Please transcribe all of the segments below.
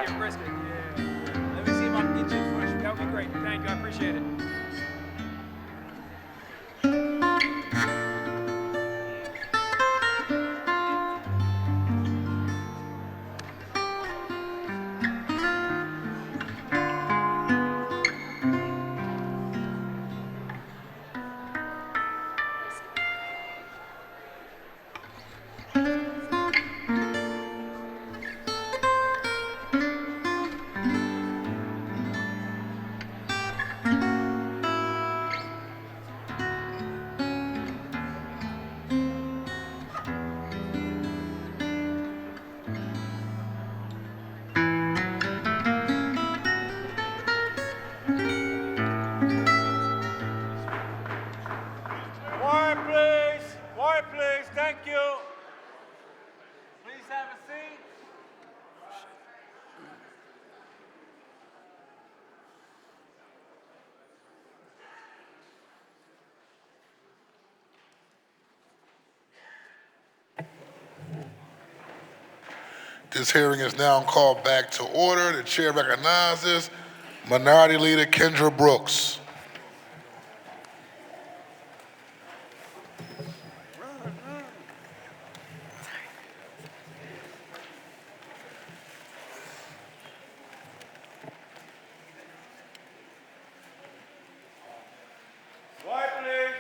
Yeah, brisket. Yeah. Let me see if I can get you fresh. That would be great. Thank you. I appreciate it. Quiet, please. Quiet, please. Thank you. Please have a seat. This hearing is now called back to order. The chair recognizes Minority Leader Kendra Brooks. Quiet, please.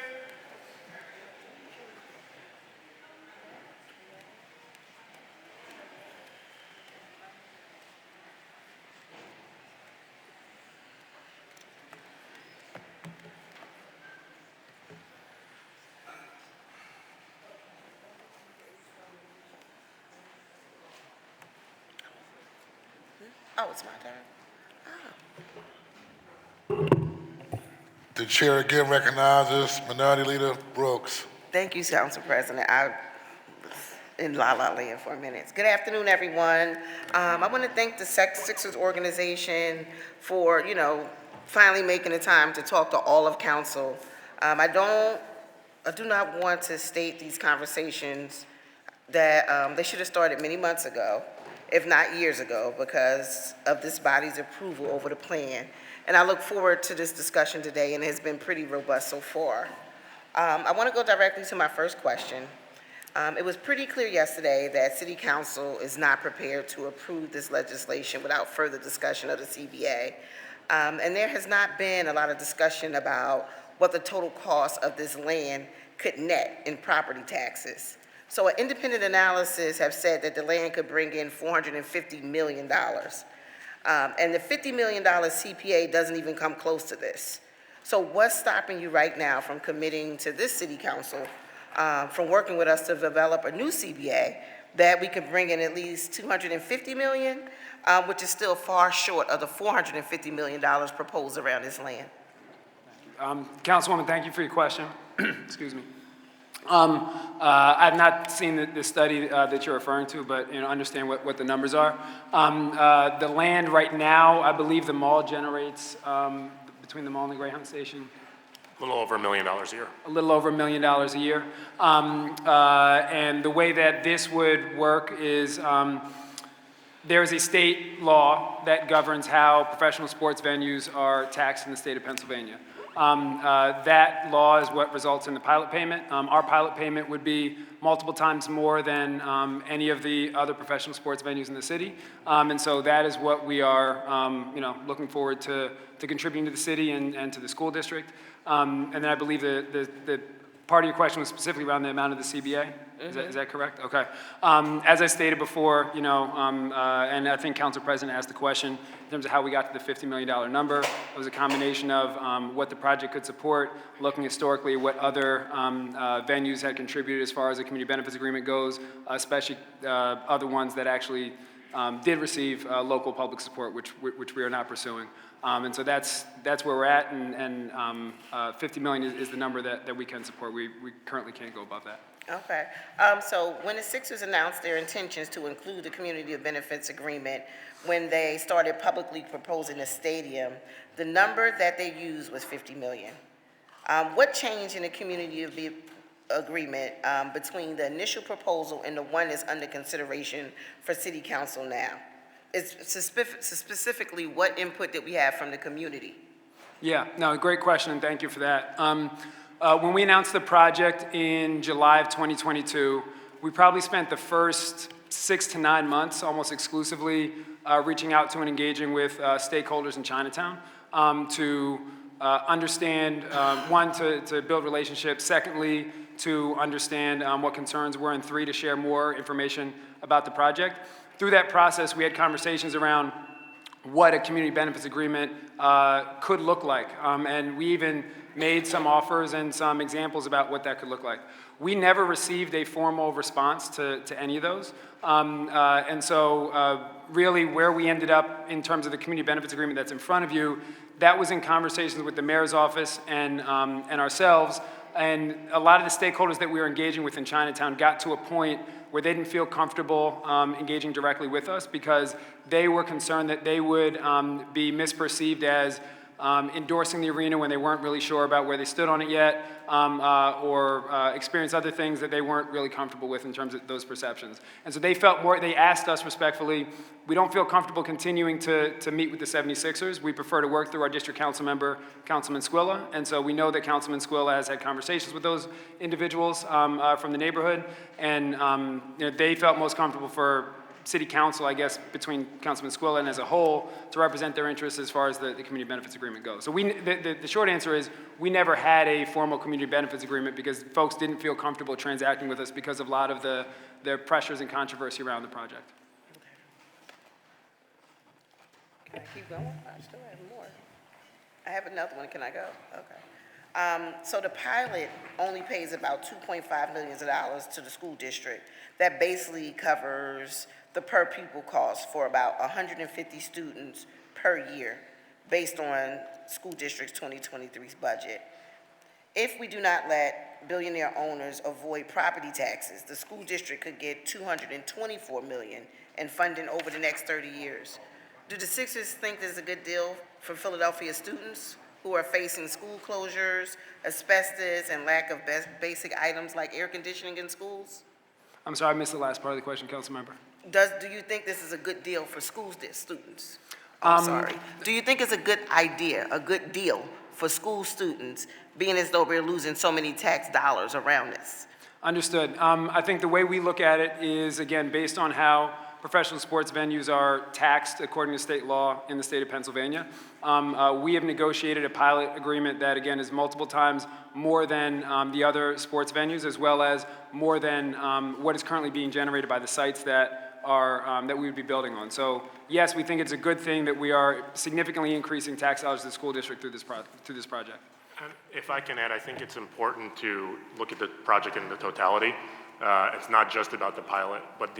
Oh, it's my turn. The chair again recognizes Minority Leader Brooks. Thank you, Council President. I was in La La Land for a minute. Good afternoon, everyone. I want to thank the Sixers organization for, finally making the time to talk to all of council. I do not want to state these conversations that they should have started many months ago, if not years ago, because of this body's approval over the plan. And I look forward to this discussion today, and it has been pretty robust so far. I want to go directly to my first question. It was pretty clear yesterday that City Council is not prepared to approve this legislation without further discussion of the CBA. And there has not been a lot of discussion about what the total cost of this land could net in property taxes. So an independent analysis have said that the land could bring in $450 million. And the $50 million CPA doesn't even come close to this. So what's stopping you right now from committing to this city council, from working with us to develop a new CBA that we could bring in at least $250 million, which is still far short of the $450 million proposed around this land? Councilwoman, thank you for your question. Excuse me. I've not seen the study that you're referring to, but understand what the numbers are. The land right now, I believe the mall generates, between the mall and the Greyhound station, A little over $1 million a year. a little over $1 million a year. And the way that this would work is there is a state law that governs how professional sports venues are taxed in the state of Pennsylvania. That law is what results in the pilot payment. Our pilot payment would be multiple times more than any of the other professional sports venues in the city. And so that is what we are looking forward to contributing to the city and to the school district. And then I believe the part of your question was specifically around the amount of the CBA. Is that correct? Okay. As I stated before, and I think Council President asked the question in terms of how we got to the $50 million number. It was a combination of what the project could support, looking historically at what other venues had contributed as far as the community benefits agreement goes, especially other ones that actually did receive local public support, which we are not pursuing. And so that's where we're at, and $50 million is the number that we can support. We currently can't go above that. Okay. So when the Sixers announced their intentions to include the community benefits agreement, when they started publicly proposing a stadium, the number that they used was $50 million. What changed in the community agreement between the initial proposal and the one that's under consideration for City Council now? specifically, what input did we have from the community? Yeah, no, great question, and thank you for that. When we announced the project in July of 2022, we probably spent the first 6 to 9 months almost exclusively reaching out to and engaging with stakeholders in Chinatown to understand, one, to build relationships, secondly, to understand what concerns were, and three, to share more information about the project. Through that process, we had conversations around what a community benefits agreement could look like. And we even made some offers and some examples about what that could look like. We never received a formal response to any of those. And so really where we ended up in terms of the community benefits agreement that's in front of you, that was in conversations with the mayor's office and ourselves. And a lot of the stakeholders that we were engaging with in Chinatown got to a point where they didn't feel comfortable engaging directly with us because they were concerned that they would be misperceived as endorsing the arena when they weren't really sure about where they stood on it yet, or experience other things that they weren't really comfortable with in terms of those perceptions. And so they felt more, they asked us respectfully, we don't feel comfortable continuing to meet with the 76ers. We prefer to work through our district council member, Councilman Squilla. And so we know that Councilman Squilla has had conversations with those individuals from the neighborhood. And you know, they felt most comfortable for City Council, I guess, between Councilman Squilla and as a whole, to represent their interests as far as the community benefits agreement goes. So the short answer is we never had a formal community benefits agreement because folks didn't feel comfortable transacting with us because of a lot of the pressures and controversy around the project. Can I keep going? I still have more. I have another one. Can I go? Okay. So the pilot only pays about $2.5 million to the school district. That basically covers the per pupil cost for about 150 students per year based on school district's 2023's budget. If we do not let billionaire owners avoid property taxes, the school district could get $224 million in funding over the next 30 years. Do the Sixers think this is a good deal for Philadelphia students who are facing school closures, asbestos, and lack of basic items like air conditioning in schools? I'm sorry, I missed the last part of the question, Councilmember. Do you think this is a good deal for students? I'm sorry. Do you think it's a good idea, a good deal for school students, being as though we're losing so many tax dollars around this? Understood. I think the way we look at it is, again, based on how professional sports venues are taxed according to state law in the state of Pennsylvania. We have negotiated a pilot agreement that, again, is multiple times more than the other sports venues, as well as more than what is currently being generated by the sites that we would be building on. So yes, we think it's a good thing that we are significantly increasing tax dollars to the school district through this project. And if I can add, I think it's important to look at the project in the totality. It's not just about the pilot, but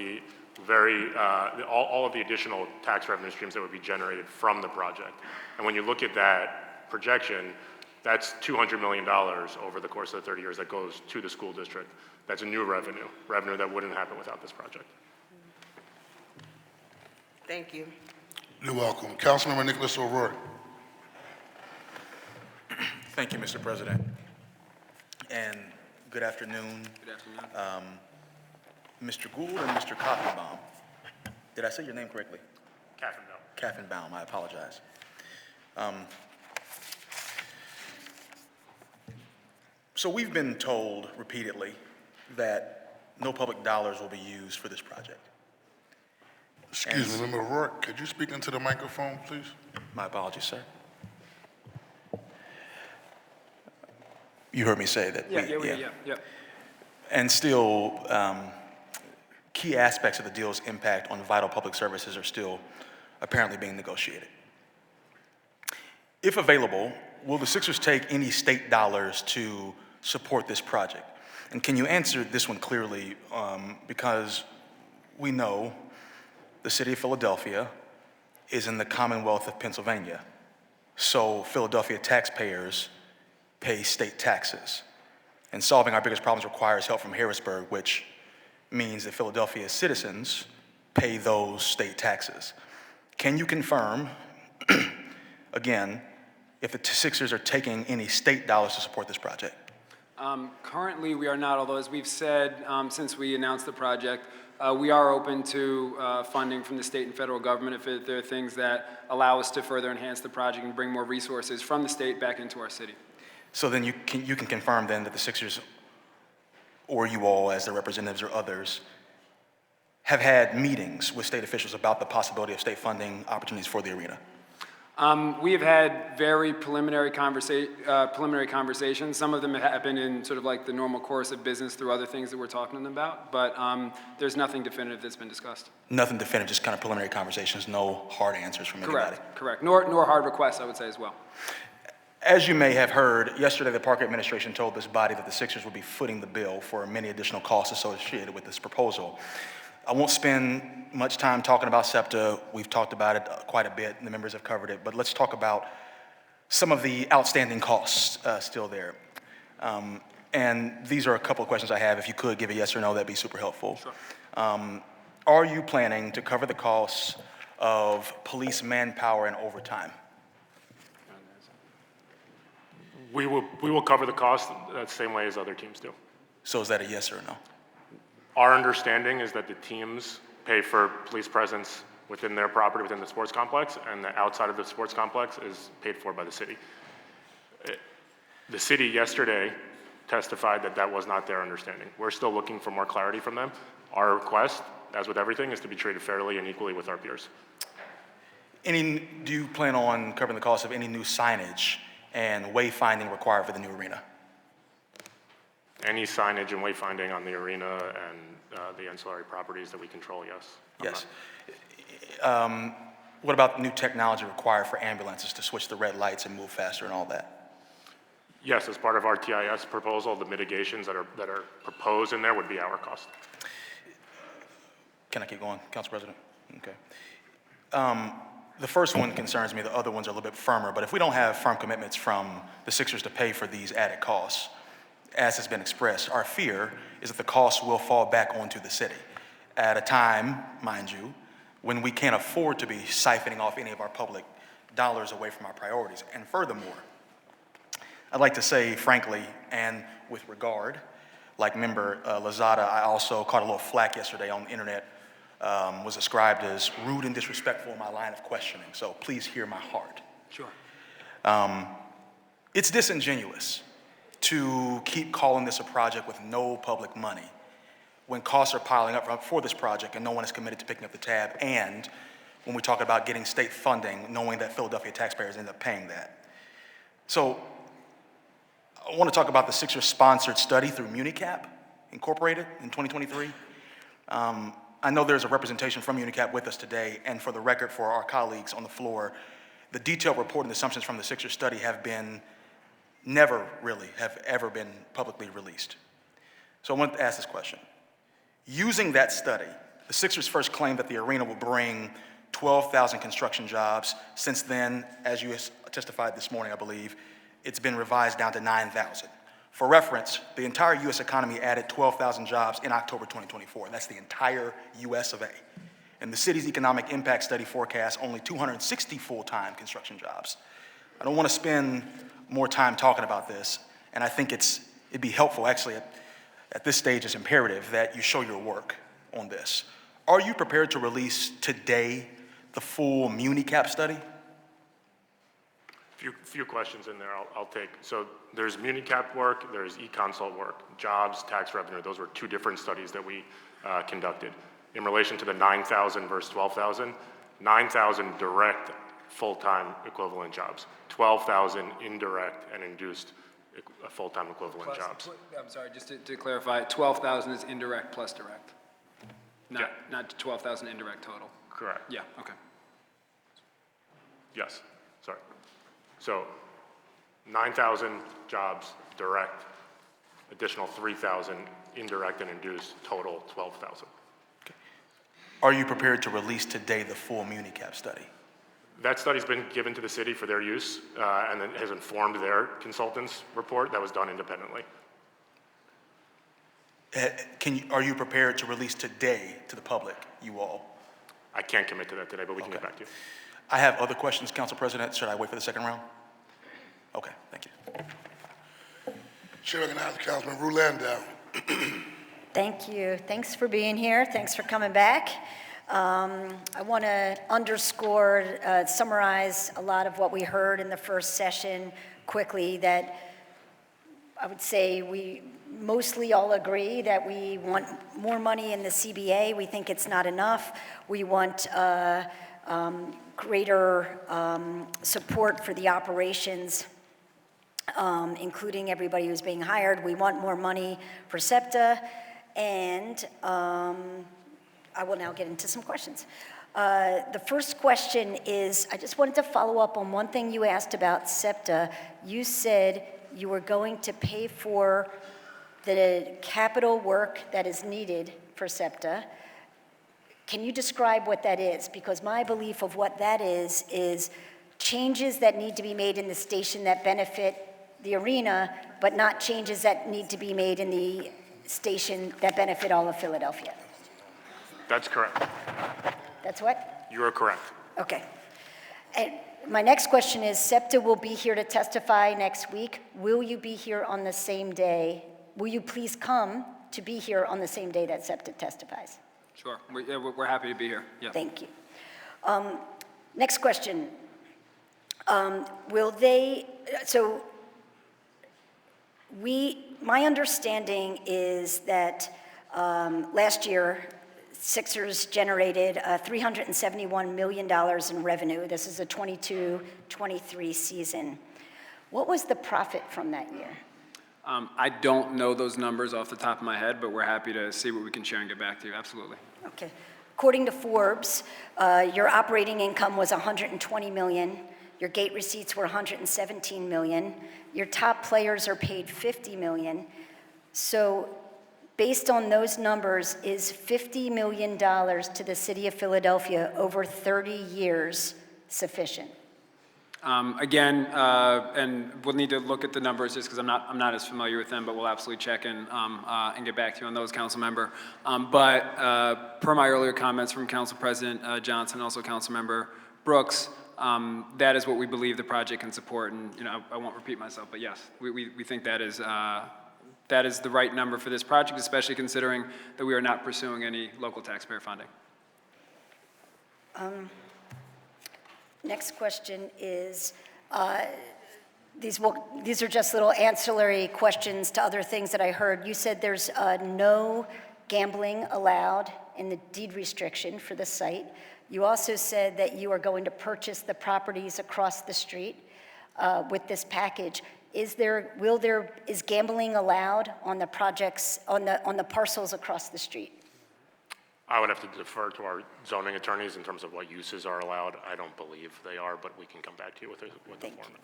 all of the additional tax revenue streams that would be generated from the project. And when you look at that projection, that's $200 million over the course of the 30 years that goes to the school district. That's a new revenue that wouldn't happen without this project. Thank you. You're welcome. Councilmember Nicholas O'Rourke. Thank you, Mr. President. And good afternoon. Good afternoon. Mr. Gould and Mr. Kaffenbaum. Did I say your name correctly? Kaffenbaum. Kaffenbaum, I apologize. So we've been told repeatedly that no public dollars will be used for this project. Excuse me, Member O'Rourke, could you speak into the microphone, please? My apologies, sir. You heard me say that. Yeah. And still, key aspects of the deal's impact on vital public services are still apparently being negotiated. If available, will the Sixers take any state dollars to support this project? And can you answer this one clearly? Because we know the city of Philadelphia is in the Commonwealth of Pennsylvania. So Philadelphia taxpayers pay state taxes. And solving our biggest problems requires help from Harrisburg, which means that Philadelphia citizens pay those state taxes. Can you confirm, again, if the Sixers are taking any state dollars to support this project? Currently, we are not, although as we've said since we announced the project, we are open to funding from the state and federal government if there are things that allow us to further enhance the project and bring more resources from the state back into our city. So then you can confirm then that the Sixers, or you all as their representatives or others, have had meetings with state officials about the possibility of state funding opportunities for the arena? We have had very preliminary conversations. Some of them have happened in sort of like the normal course of business through other things that we're talking to them about, but there's nothing definitive that's been discussed. Nothing definitive, just kind of preliminary conversations, no hard answers from anybody? Correct. Nor hard requests, I would say as well. As you may have heard, yesterday the Park Administration told this body that the Sixers would be footing the bill for many additional costs associated with this proposal. I won't spend much time talking about SEPTA. We've talked about it quite a bit, and the members have covered it, but let's talk about some of the outstanding costs still there. And these are a couple of questions I have. If you could give a yes or no, that'd be super helpful. Sure. Are you planning to cover the costs of police manpower and overtime? We will cover the cost the same way as other teams do. So is that a yes or a no? Our understanding is that the teams pay for police presence within their property, within the sports complex, and the outside of the sports complex is paid for by the city. The city yesterday testified that that was not their understanding. We're still looking for more clarity from them. Our request, as with everything, is to be treated fairly and equally with our peers. Do you plan on covering the cost of any new signage and wayfinding required for the new arena? Any signage and wayfinding on the arena and the ancillary properties that we control, yes. Yes. What about new technology required for ambulances to switch the red lights and move faster and all that? Yes, as part of our TIS proposal, the mitigations that are proposed in there would be our cost. Can I keep going, Council President? Okay. The first one concerns me, the other ones are a little bit firmer, but if we don't have firm commitments from the Sixers to pay for these added costs, as has been expressed, our fear is that the costs will fall back onto the city at a time, mind you, when we can't afford to be siphoning off any of our public dollars away from our priorities. And furthermore, I'd like to say frankly, and with regard, like member Lozada, I also caught a little flack yesterday on the internet, was described as rude and disrespectful in my line of questioning, so please hear my heart. Sure. It's disingenuous to keep calling this a project with no public money when costs are piling up for this project and no one is committed to picking up the tab, and when we talk about getting state funding, knowing that Philadelphia taxpayers end up paying that. So I want to talk about the Sixers-sponsored study through MuniCap Incorporated in 2023. I know there's a representation from MuniCap with us today, and for the record, for our colleagues on the floor, the detailed report and assumptions from the Sixers study have been never really have ever been publicly released. So I want to ask this question. Using that study, the Sixers first claimed that the arena will bring 12,000 construction jobs. Since then, as you testified this morning, I believe, it's been revised down to 9,000. For reference, the entire U.S. economy added 12,000 jobs in October 2024. That's the entire U.S. of A. And the city's economic impact study forecasts only 260 full-time construction jobs. I don't want to spend more time talking about this, and I think it'd be helpful, actually, at this stage, it's imperative that you show your work on this. Are you prepared to release today the full MuniCap study? Few questions in there I'll take. So there's MuniCap work, there's eConsult work, jobs, tax revenue. Those were two different studies that we conducted. In relation to the 9,000 versus 12,000, 9,000 direct full-time equivalent jobs, 12,000 indirect and induced full-time equivalent jobs. I'm sorry, just to clarify, 12,000 is indirect plus direct, not 12,000 indirect total. Correct. Yeah, okay. Yes, sorry. So 9,000 jobs direct, additional 3,000 indirect and induced, total 12,000. Okay. Are you prepared to release today the full MuniCap study? That study's been given to the city for their use and then has informed their consultants' report that was done independently. Are you prepared to release today to the public, you all? I can't commit to that today, but we can get back to you. I have other questions, Council President. Should I wait for the second round? Okay, thank you. Chair recognizes Councilman Rulandau. Thank you. Thanks for being here. Thanks for coming back. I want to underscore, summarize a lot of what we heard in the first session quickly, that I would say we mostly all agree that we want more money in the CBA. We think it's not enough. We want greater support for the operations, including everybody who's being hired. We want more money for SEPTA, and I will now get into some questions. The first question is, I just wanted to follow up on one thing you asked about SEPTA. You said you were going to pay for the capital work that is needed for SEPTA. Can you describe what that is? Because my belief of what that is changes that need to be made in the station that benefit the arena, but not changes that need to be made in the station that benefit all of Philadelphia. That's correct. That's what? You are correct. Okay. And my next question is, SEPTA will be here to testify next week. Will you be here on the same day? Will you please come to be here on the same day that SEPTA testifies? Sure, we're happy to be here, yeah. Thank you. Next question. Will they, so my understanding is that last year, Sixers generated $371 million in revenue. This is a 22-23 season. What was the profit from that year? I don't know those numbers off the top of my head, but we're happy to see what we can share and get back to you, absolutely. Okay. According to Forbes, your operating income was $120 million. Your gate receipts were $117 million. Your top players are paid $50 million. So based on those numbers, is $50 million to the city of Philadelphia over 30 years sufficient? Again, and we'll need to look at the numbers just because I'm not as familiar with them, but we'll absolutely check in and get back to you on those, Council Member. But per my earlier comments from Council President Johnson, also Council Member Brooks, that is what we believe the project can support. And I won't repeat myself, but yes, we think that is the right number for this project, especially considering that we are not pursuing any local taxpayer funding. Next question is, these are just little ancillary questions to other things that I heard. You said there's no gambling allowed in the deed restriction for the site. You also said that you are going to purchase the properties across the street with this package. Is gambling allowed on the projects, on the parcels across the street? I would have to defer to our zoning attorneys in terms of what uses are allowed. I don't believe they are, but we can come back to you with a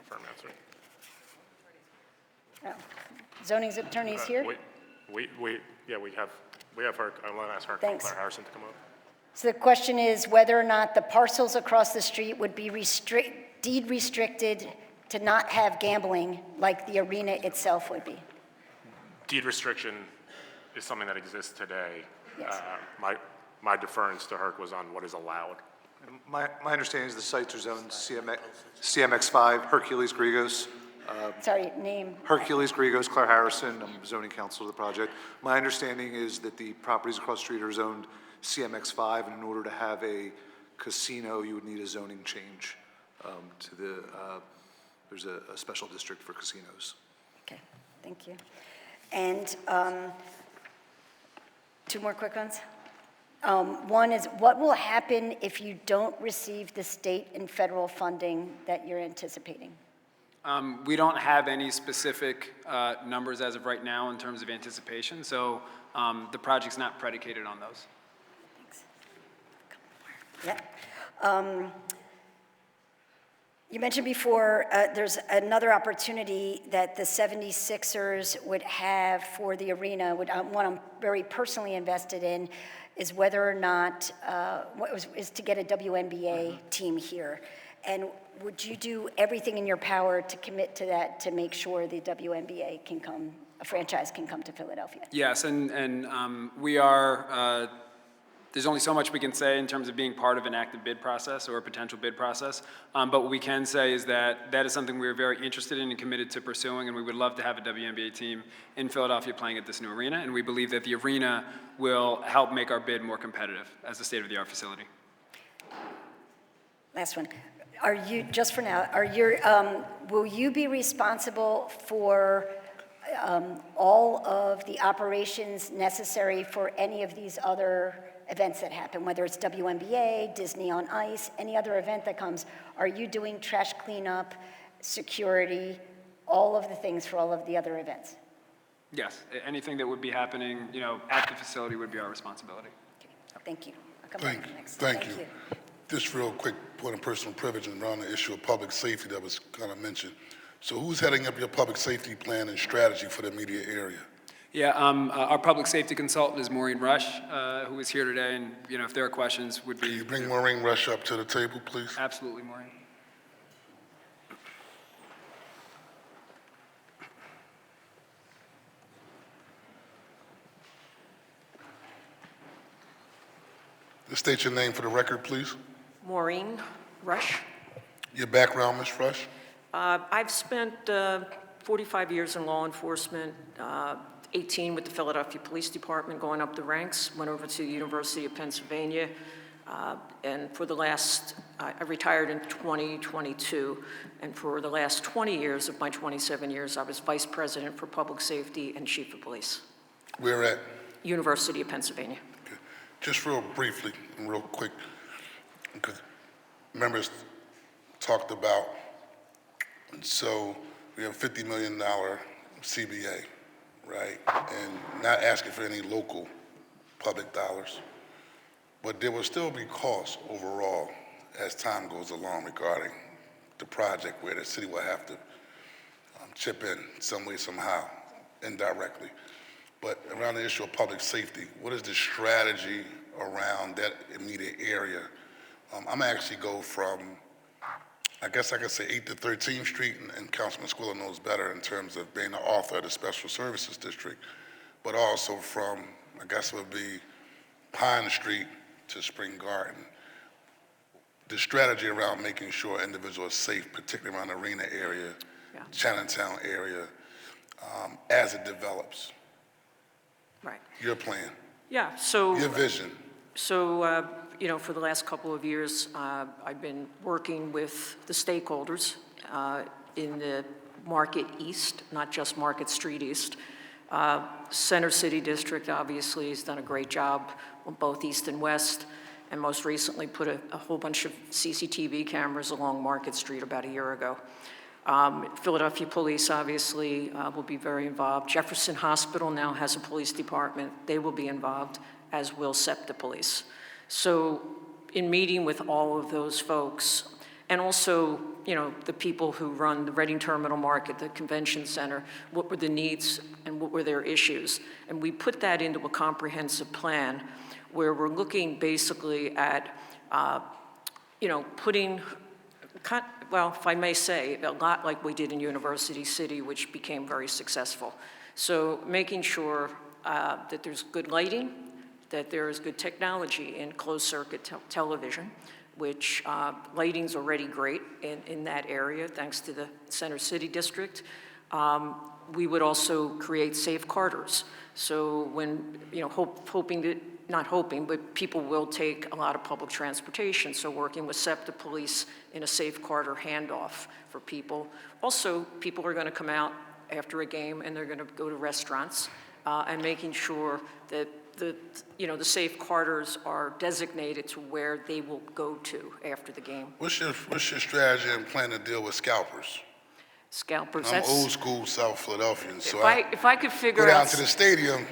firm answer. Oh. Zoning attorneys here? We have her, I want to ask her, Thanks. Claire Harrison, to come up. So the question is whether or not the parcels across the street would be deed restricted to not have gambling like the arena itself would be. Deed restriction is something that exists today. Yes. My deference to Herc was on what is allowed. My understanding is the sites are zoned CMX5, Hercules Grigos. Sorry, name. Hercules Grigos, Claire Harrison, I'm zoning counsel of the project. My understanding is that the properties across the street are zoned CMX5, and in order to have a casino, you would need a zoning change there's a special district for casinos. Okay, thank you. And two more quick ones. One is, what will happen if you don't receive the state and federal funding that you're anticipating? We don't have any specific numbers as of right now in terms of anticipation, so the project's not predicated on those. Thanks. Yeah. You mentioned before there's another opportunity that the 76ers would have for the arena. One I'm very personally invested in is whether or not, is to get a WNBA team here. And would you do everything in your power to commit to that to make sure the WNBA can come, a franchise can come to Philadelphia? Yes, and we are there's only so much we can say in terms of being part of an active bid process or a potential bid process. But what we can say is that that is something we're very interested in and committed to pursuing, and we would love to have a WNBA team in Philadelphia playing at this new arena. And we believe that the arena will help make our bid more competitive as a state-of-the-art facility. Last one. Are you, just for now, will you be responsible for all of the operations necessary for any of these other events that happen, whether it's WNBA, Disney on Ice, any other event that comes? Are you doing trash cleanup, security, all of the things for all of the other events? Yes, anything that would be happening, at the facility would be our responsibility. Okay. Thank you. I'll come back next. Thank you. Just real quick point of personal privilege and around the issue of public safety that was kind of mentioned. So who's heading up your public safety plan and strategy for the immediate area? Yeah, our public safety consultant is Maureen Rush, who is here today, and if there are questions, would be. Can you bring Maureen Rush up to the table, please? Absolutely, Maureen. Just state your name for the record, please. Maureen Rush. Your background, Ms. Rush? I've spent 45 years in law enforcement, 18 with the Philadelphia Police Department, going up the ranks, went over to the University of Pennsylvania, and for the last, I retired in 2022, and for the last 20 years of my 27 years, I was Vice President for Public Safety and Chief of Police. Where at? University of Pennsylvania. Okay. Just real briefly and real quick, because members talked about, so we have a $50 million CBA, right? And not asking for any local public dollars. But there will still be costs overall as time goes along regarding the project where the city will have to chip in some way, somehow, indirectly. But around the issue of public safety, what is the strategy around that immediate area? I'm actually go from, I guess I could say 8th to 13th Street, and Councilman Squilla knows better in terms of being the author of the Special Services District, but also from, I guess it would be Pine Street to Spring Garden. The strategy around making sure individuals are safe, particularly around the arena area, Chinatown area, as it develops. Right. Your plan, Yeah, so. your vision. So, for the last couple of years, I've been working with the stakeholders in the Market East, not just Market Street East. Center City District obviously has done a great job on both East and West, and most recently put a whole bunch of CCTV cameras along Market Street about a year ago. Philadelphia Police obviously will be very involved. Jefferson Hospital now has a police department. They will be involved, as will SEPTA Police. So in meeting with all of those folks, and also, the people who run the Reading Terminal Market, the convention center, what were the needs and what were their issues? And we put that into a comprehensive plan where we're looking basically at, putting, well, if I may say, a lot like we did in University City, which became very successful. So making sure that there's good lighting, that there is good technology in closed-circuit television, which lighting's already great in that area, thanks to the Center City District. We would also create safe corridors. So when, hoping that, not hoping, but people will take a lot of public transportation. So working with SEPTA Police in a safe corridor handoff for people. Also, people are gonna come out after a game and they're gonna go to restaurants and making sure that the safe corridors are designated to where they will go to after the game. What's your strategy and plan to deal with scalpers? Scalpers, I'm that's. old school South Philadelphian, so If I could figure go down out. to the stadium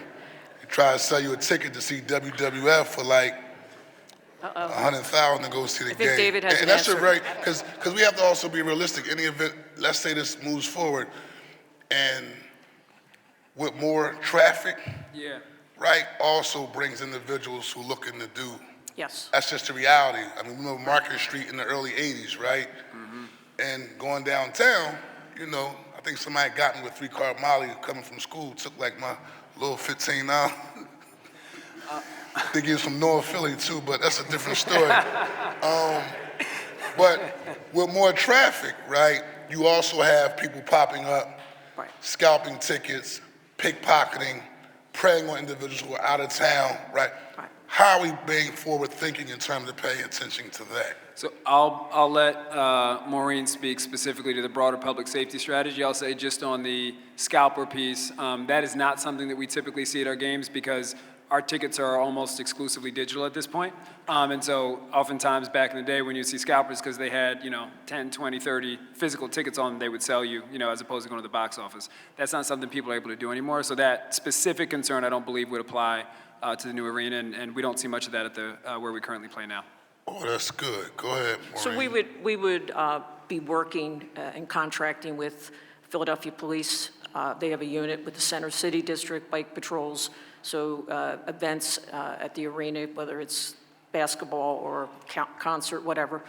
and try to sell you a ticket to see WWF for like $100,000 to go see the game. think David has and an that's answer. a very, because we have to also be realistic. Any event, let's say this moves forward, and with more traffic, Yeah. right, also brings individuals who looking to do. Yes. That's just the reality. I mean, we know Market Street in the early 80s, right? And going downtown, I think somebody got me with 3-card Molly coming from school, took like my little $15. They give some North Philly too, but that's a different story. But with more traffic, right, you also have people popping up, Right. scalping tickets, pickpocketing, preying on individuals who are out of town, right? Right. How are we being forward thinking in terms of paying attention to that? So I'll let Maureen speak specifically to the broader public safety strategy. I'll say just on the scalper piece, that is not something that we typically see at our games because our tickets are almost exclusively digital at this point. And so oftentimes back in the day when you see scalpers, because they had, 10, 20, 30 physical tickets on them, they would sell you, as opposed to going to the box office. That's not something people are able to do anymore. So that specific concern, I don't believe would apply to the new arena, and we don't see much of that at the where we currently play now. Oh, that's good. Go ahead, Maureen. So we would be working and contracting with Philadelphia Police. They have a unit with the Center City District Bike Patrols. So events at the arena, whether it's basketball or concert, whatever,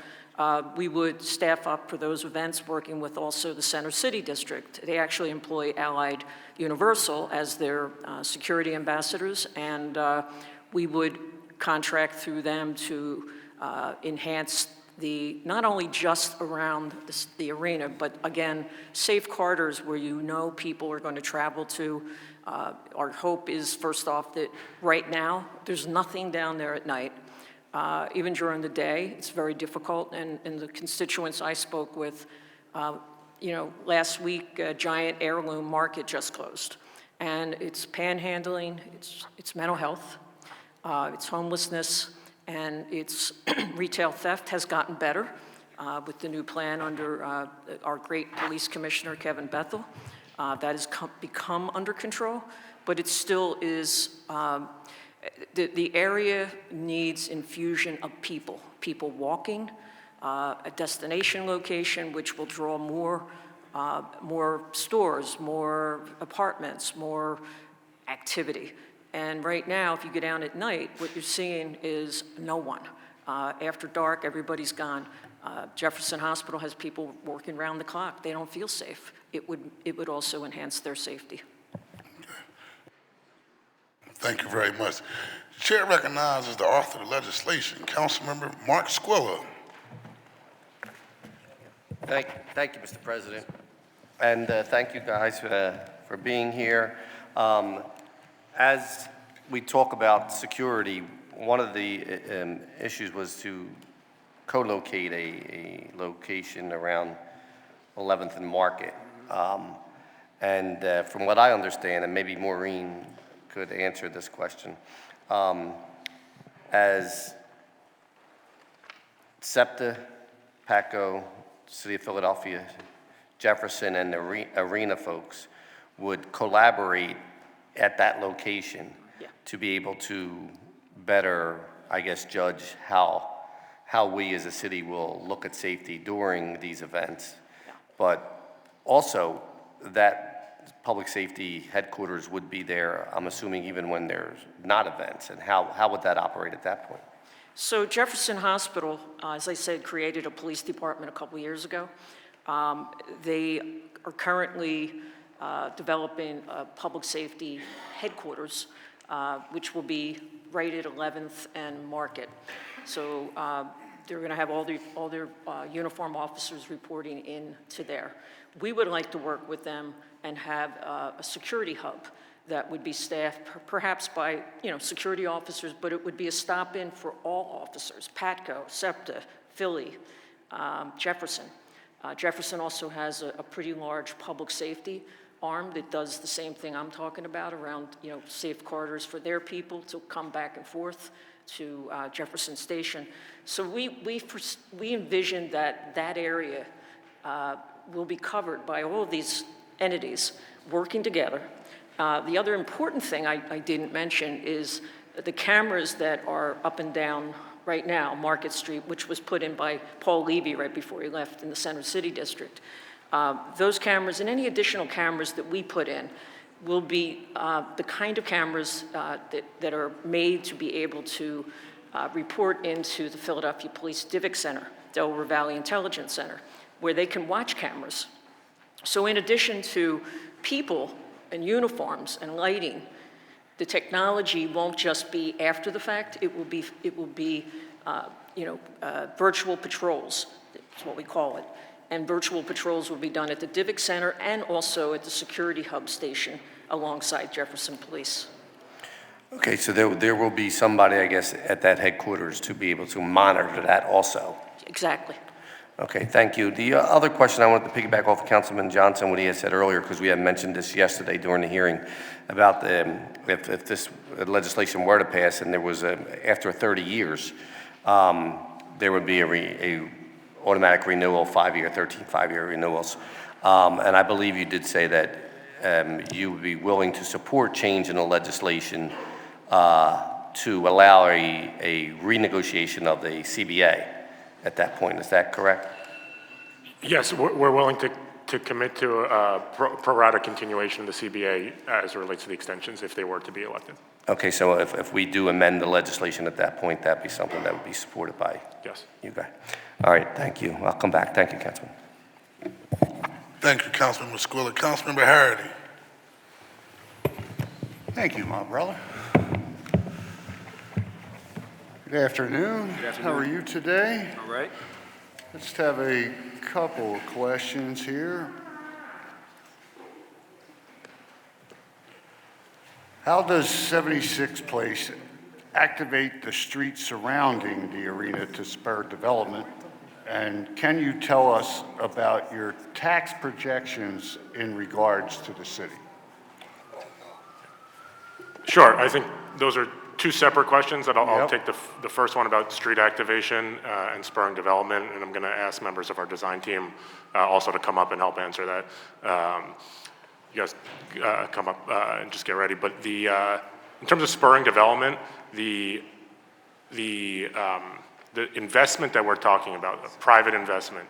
we would staff up for those events, working with also the Center City District. They actually employ Allied Universal as their security ambassadors, and we would contract through them to enhance not only just around the arena, but again, safe corridors where people are going to travel to. Our hope is, first off, that right now, there's nothing down there at night. Even during the day, it's very difficult, and the constituents I spoke with, last week, Giant Heirloom Market just closed. And it's panhandling, it's mental health, it's homelessness, and it's retail theft has gotten better with the new plan under our great police commissioner, Kevin Bethel. That has become under control, but it still is, the area needs infusion of people walking, a destination location which will draw more stores, more apartments, more activity. And right now, if you go down at night, what you're seeing is no one. After dark, everybody's gone. Jefferson Hospital has people working around the clock. They don't feel safe. It would also enhance their safety. Thank you very much. The chair recognizes the author of the legislation, Councilmember Mark Squilla. Thank you, Mr. President. And thank you guys for being here. As we talk about security, one of the issues was to co-locate a location around 11th and Market. And from what I understand, and maybe Maureen could answer this question, as SEPTA, PATCO, City of Philadelphia, Jefferson, and the arena folks would collaborate at that location to be able to better, I guess, judge how we as a city will look at safety during these events. But also that public safety headquarters would be there, I'm assuming, even when there's not events. And how would that operate at that point? So Jefferson Hospital, as I said, created a police department a couple years ago. They are currently developing a public safety headquarters, which will be right at 11th and Market. So they're going to have all their uniform officers reporting in to there. We would like to work with them and have a security hub that would be staffed perhaps by security officers, but it would be a stop-in for all officers, PATCO, SEPTA, Philly, Jefferson. Jefferson also has a pretty large public safety arm that does the same thing I'm talking about around safe corridors for their people to come back and forth to Jefferson Station. So we envision that area will be covered by all of these entities working together. The other important thing I didn't mention is the cameras that are up and down right now, Market Street, which was put in by Paul Levy right before he left in the Center City District. Those cameras and any additional cameras that we put in will be the kind of cameras that are made to be able to report into the Philadelphia Police Civic Center, Delaware Valley Intelligence Center, where they can watch cameras. So in addition to people and uniforms and lighting, The technology won't just be after the fact, it will be virtual patrols, that's what we call it. And virtual patrols will be done at the Divic Center and also at the Security Hub Station alongside Jefferson Police. Okay, so there will be somebody, I guess, at that headquarters to be able to monitor that also. Exactly. Okay, thank you. The other question I wanted to piggyback off of Councilman Johnson, what he had said earlier, because we had mentioned this yesterday during the hearing, about if this legislation were to pass and there was after 30 years, there would be a automatic renewal, 5-year, 13 5-year renewals. And I believe you did say that you would be willing to support change in the legislation to allow a renegotiation of the CBA at that point. Is that correct? Yes, we're willing to commit to a pro rata continuation of the CBA as it relates to the extensions if they were to be elected. Okay, so if we do amend the legislation at that point, that'd be something that would be supported by Yes. you guys. All right, thank you. I'll come back. Thank you, Councilman. Thank you, Councilman Squilla. Councilmember Harity. Thank you, my brother. Good afternoon. How are you today? All right. Just have a couple of questions here. How does 76th Place activate the streets surrounding the arena to spur development? And can you tell us about your tax projections in regards to the city? Sure, I think those are two separate questions that I'll Yep. take the first one about street activation and spurring development, and I'm going to ask members of our design team also to come up and help answer that. You guys come up and just get ready. But in terms of spurring development, the investment that we're talking about, private investment,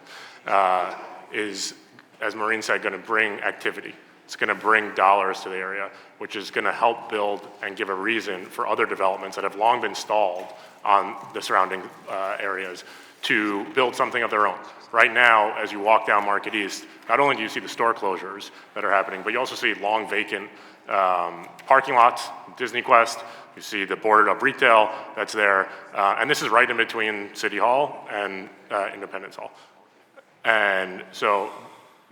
is, as Maureen said, going to bring activity. It's going to bring dollars to the area, which is going to help build and give a reason for other developments that have long been stalled on the surrounding areas to build something of their own. Right now, as you walk down Market East, not only do you see the store closures that are happening, but you also see long vacant parking lots, Disney Quest, you see the boarded up retail that's there, and this is right in between City Hall and Independence Hall. And so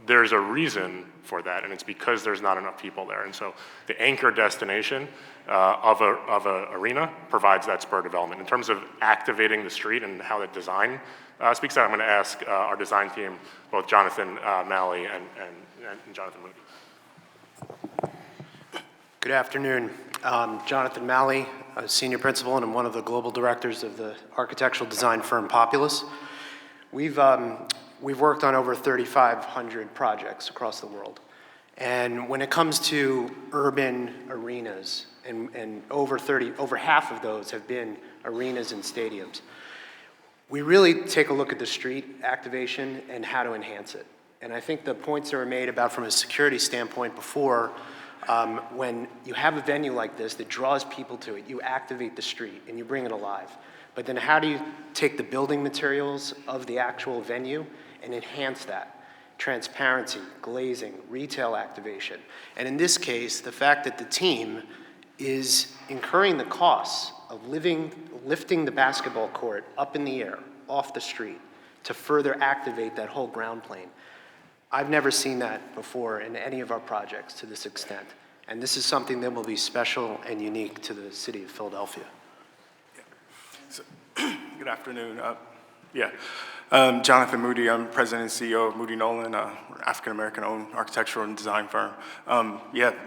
there's a reason for that, and it's because there's not enough people there. And so the anchor destination of a arena provides that spur development. In terms of activating the street and how the design speaks to that, I'm going to ask our design team, both Jonathan Malley and Jonathan Moody. Good afternoon. Jonathan Malley, a senior principal, and I'm one of the global directors of the architectural design firm Populous. We've worked on over 3,500 projects across the world. And when it comes to urban arenas, and over half of those have been arenas and stadiums, we really take a look at the street activation and how to enhance it. And I think the points that were made about from a security standpoint before, when you have a venue like this that draws people to it, you activate the street and you bring it alive. But then how do you take the building materials of the actual venue and enhance that? Transparency, glazing, retail activation. And in this case, the fact that the team is incurring the costs of lifting the basketball court up in the air, off the street, to further activate that whole ground plane. I've never seen that before in any of our projects to this extent. And this is something that will be special and unique to the city of Philadelphia. Good afternoon. Jonathan Moody, I'm president and CEO of Moody Nolan, African-American owned architectural and design firm.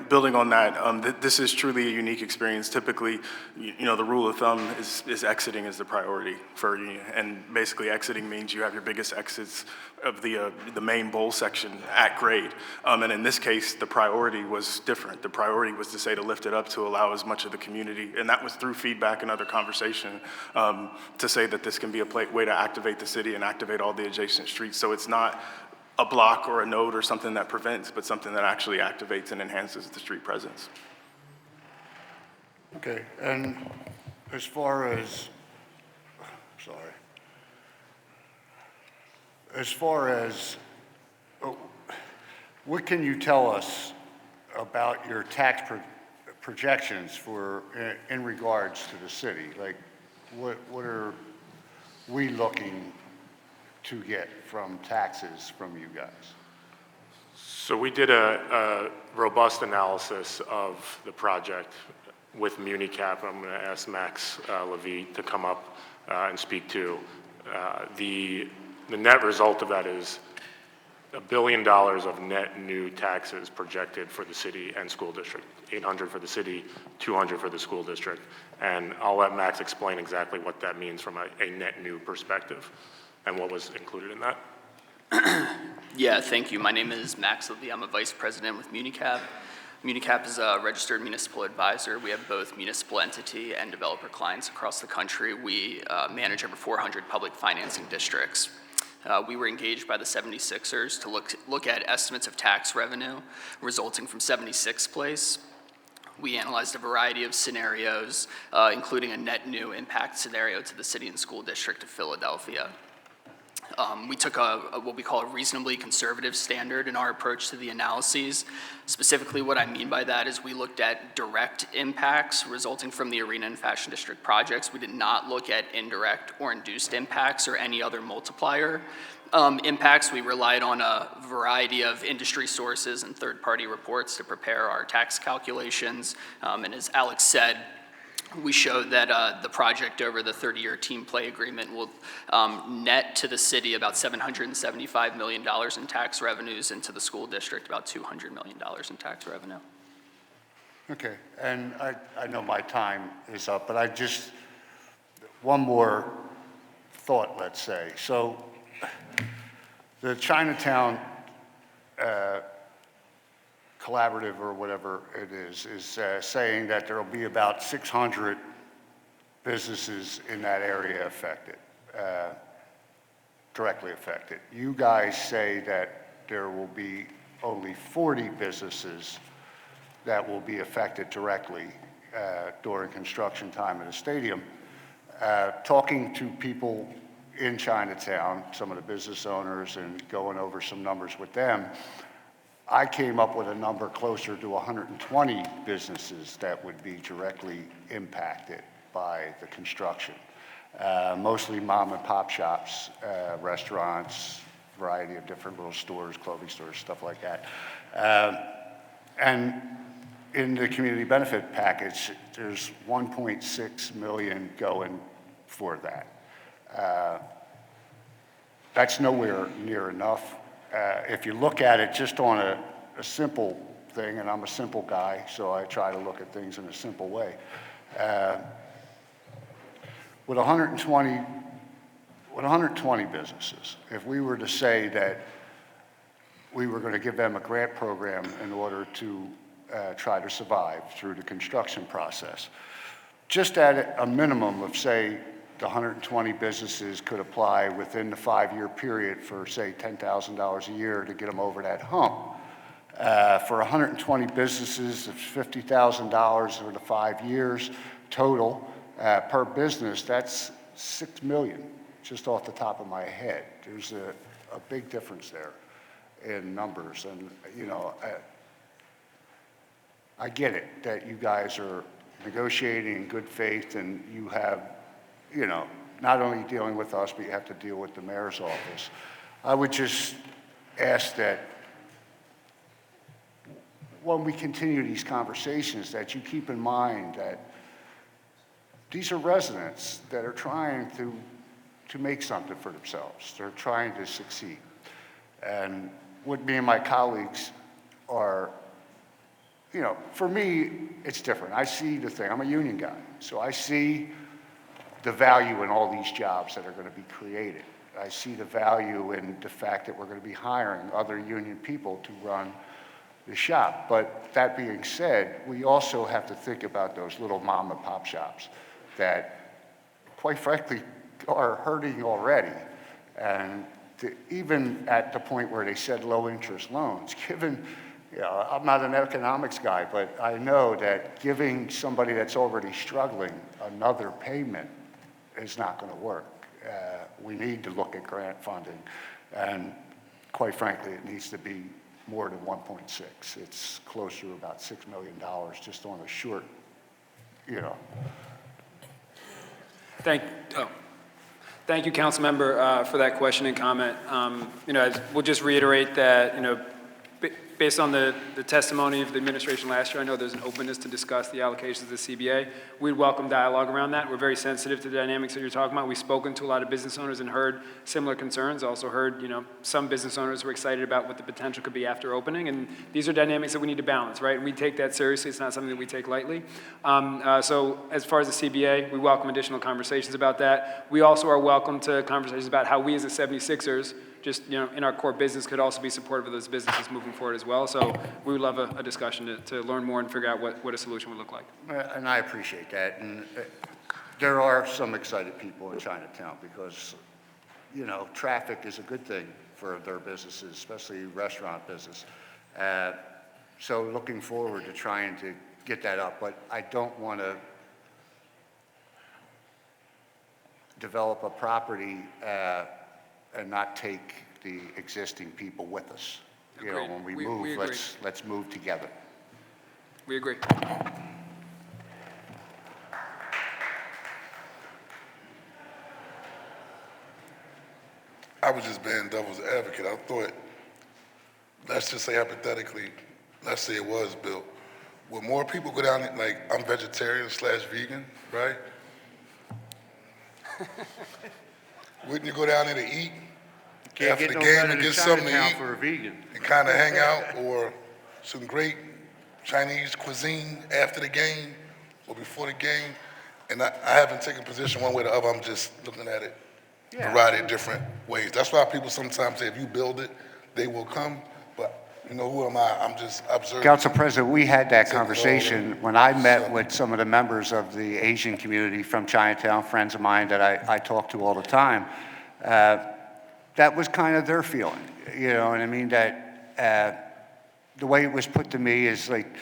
Building on that, this is truly a unique experience. Typically, the rule of thumb is exiting is the priority for you, and basically exiting means you have your biggest exits of the main bowl section at grade. And in this case, the priority was different. The priority was to say to lift it up to allow as much of the community, and that was through feedback and other conversation, to say that this can be a way to activate the city and activate all the adjacent streets. So it's not a block or a node or something that prevents, but something that actually activates and enhances the street presence. Okay, and as far as what can you tell us about your tax projections for, in regards to the city? Like, what are we looking to get from taxes from you guys? So we did a robust analysis of the project with MuniCap. I'm going to ask Max Levy to come up and speak to. The net result of that is $1 billion of net new taxes projected for the city and school district. 800 for the city, 200 for the school district. And I'll let Max explain exactly what that means from a net new perspective and what was included in that. Yeah, thank you. My name is Max Levy. I'm a vice president with MuniCap. MuniCap is a registered municipal advisor. We have both municipal entity and developer clients across the country. We manage over 400 public financing districts. We were engaged by the 76ers to look at estimates of tax revenue resulting from 76th Place. We analyzed a variety of scenarios, including a net new impact scenario to the city and school district of Philadelphia. We took what we call a reasonably conservative standard in our approach to the analyses. Specifically, what I mean by that is we looked at direct impacts resulting from the Arena and Fashion District projects. We did not look at indirect or induced impacts or any other multiplier impacts. We relied on a variety of industry sources and third-party reports to prepare our tax calculations. And as Alex said, we showed that the project over the 30-year team play agreement will net to the city about $775 million in tax revenues, and to the school district about $200 million in tax revenue. Okay, and I know my time is up, but I just, one more thought, let's say. So the Chinatown Collaborative, or whatever it is saying that there will be about 600 businesses in that area affected, directly affected. You guys say that there will be only 40 businesses that will be affected directly during construction time of the stadium. Talking to people in Chinatown, some of the business owners, and going over some numbers with them, I came up with a number closer to 120 businesses that would be directly impacted by the construction. Mostly mom and pop shops, restaurants, variety of different little stores, clothing stores, stuff like that. And in the community benefit package, there's 1.6 million going for that. That's nowhere near enough. If you look at it just on a simple thing, and I'm a simple guy, so I try to look at things in a simple way. With 120 businesses, if we were to say that we were going to give them a grant program in order to try to survive through the construction process, just at a minimum of, say, the 120 businesses could apply within the 5-year period for, say, $10,000 a year to get them over that hump. For 120 businesses, it's $50,000 over the 5 years total per business. That's $6 million, just off the top of my head. There's a big difference there in numbers. And, you know, I get it that you guys are negotiating in good faith, and you have, you know, not only dealing with us, but you have to deal with the mayor's office. I would just ask that when we continue these conversations, that you keep in mind that these are residents that are trying to make something for themselves. They're trying to succeed. And what me and my colleagues are, you know, for me, it's different. I see the thing. I'm a union guy, so I see the value in all these jobs that are going to be created. I see the value in the fact that we're going to be hiring other union people to run the shop. But that being said, we also have to think about those little mom and pop shops that, quite frankly, are hurting already. And even at the point where they said low interest loans, given, you know, I'm not an economics guy, but I know that giving somebody that's already struggling another payment is not going to work. We need to look at grant funding, and quite frankly, it needs to be more than 1.6. It's closer to about $6 million just on a short, you know. Thank you, Councilmember, for that question and comment. We'll just reiterate that, based on the testimony of the administration last year, I know there's an openness to discuss the allocations of the CBA. We'd welcome dialogue around that. We're very sensitive to the dynamics that you're talking about. We've spoken to a lot of business owners and heard similar concerns. Also heard, some business owners were excited about what the potential could be after opening. And these are dynamics that we need to balance, right? And we take that seriously. It's not something that we take lightly. So as far as the CBA, we welcome additional conversations about that. We also are welcome to conversations about how we as the 76ers, just, in our core business, could also be supportive of those businesses moving forward as well. So we would love a discussion to learn more and figure out what a solution would look like. And I appreciate that. And there are some excited people in Chinatown because, traffic is a good thing for their businesses, especially restaurant business. So looking forward to trying to get that up, but I don't want to develop a property and not take the existing people with us. Agreed. When we We move, agree. let's move together. We agree. I was just being devil's advocate. I thought, let's just say hypothetically, let's say it was built. Would more people go down, like, I'm vegetarian/vegan, right? Wouldn't you go down there to eat after the game and get something to eat for a vegan. and kind of hang out, or some great Chinese cuisine after the game or before the game? And I haven't taken a position one way or the other. I'm just looking at it a variety of different ways. That's why people sometimes say if you build it, they will come. But who am I? I'm just observing. Council President, we had that Take it all conversation in. when I met So- with some of the members of the Asian community from Chinatown, friends of mine that I talk to all the time. That was kind of their feeling, and I mean that the way it was put to me is like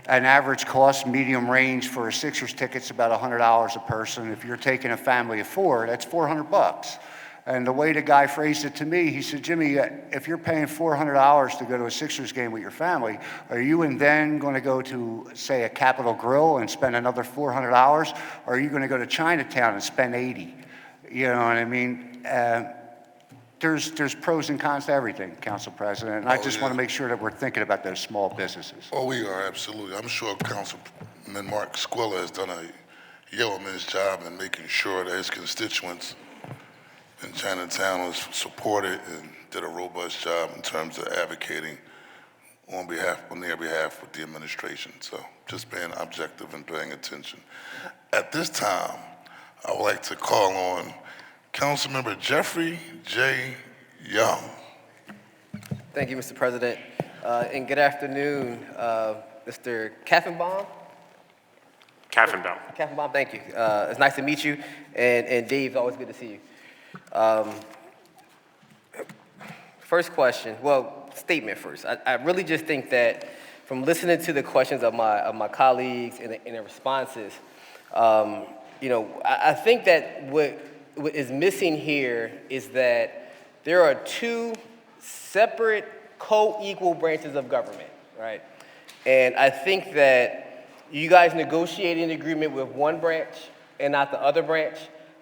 an average cost, medium range for a Sixers ticket's about $100 a person. If you're taking a family of four, that's $400. And the way the guy phrased it to me, he said, Jimmy, if you're paying $400 to go to a Sixers game with your family, are you then going to go to, say, a Capitol Grill and spend another $400? Or are you going to go to Chinatown and spend $80? You know what I mean? There's pros and cons to everything, Council President, and I just want to make sure that we're thinking about those small businesses. Oh, we are, absolutely. I'm sure Councilman Mark Squilla has done a yeoman's job in making sure that his constituents in Chinatown was supported and did a robust job in terms of advocating on their behalf with the administration. So just being objective and paying attention. At this time, I would like to call on Councilmember Jeffrey J. Young. Thank you, Mr. President. And good afternoon, Mr. Kaffenbaum. Kaffenbaum, thank you. It's nice to meet you. And Dave, always good to see you. First question, statement first. I really just think that from listening to the questions of my colleagues and the responses, I think that what is missing here is that there are two separate co-equal branches of government, right? And I think that you guys negotiated an agreement with one branch and not the other branch.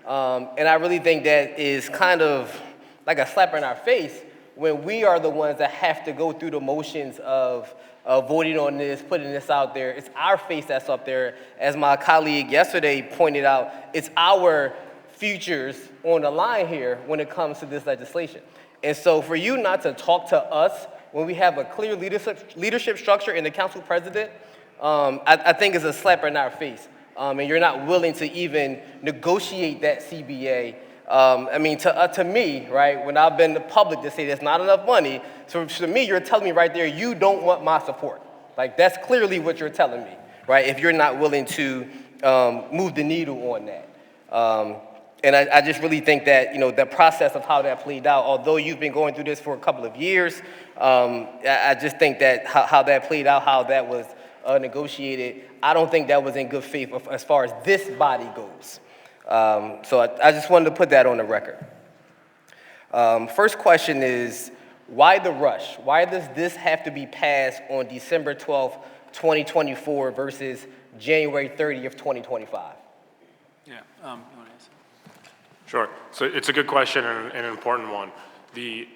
And I really think that is kind of like a slap in our face when we are the ones that have to go through the motions of voting on this, putting this out there. It's our face that's up there. As my colleague yesterday pointed out, it's our futures on the line here when it comes to this legislation. And so for you not to talk to us when we have a clear leadership structure in the council president, I think is a slap in our face. And you're not willing to even negotiate that CBA. To me, right, when I've been to public to say there's not enough money, so to me, you're telling me right there, you don't want my support. Like, that's clearly what you're telling me, right, if you're not willing to move the needle on that. And I just really think that, the process of how that played out, although you've been going through this for a couple of years, I just think that how that played out, how that was negotiated, I don't think that was in good faith as far as this body goes. So I just wanted to put that on the record. First question is, Why the rush? Why does this have to be passed on December 12th, 2024 versus January 30th, 2025? Yeah, you want to answer? Sure. So it's a good question and an important one. The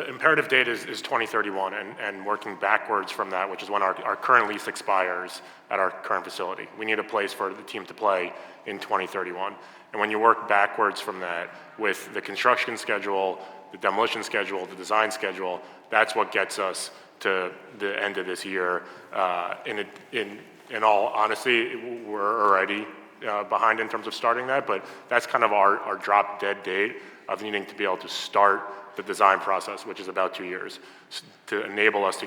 imperative date is 2031, and working backwards from that, which is when our current lease expires at our current facility. We need a place for the team to play in 2031. And when you work backwards from that with the construction schedule, the demolition schedule, the design schedule, that's what gets us to the end of this year. In all honesty, we're already behind in terms of starting that, but that's kind of our drop dead date of needing to be able to start the design process, which is about 2 years, to enable us to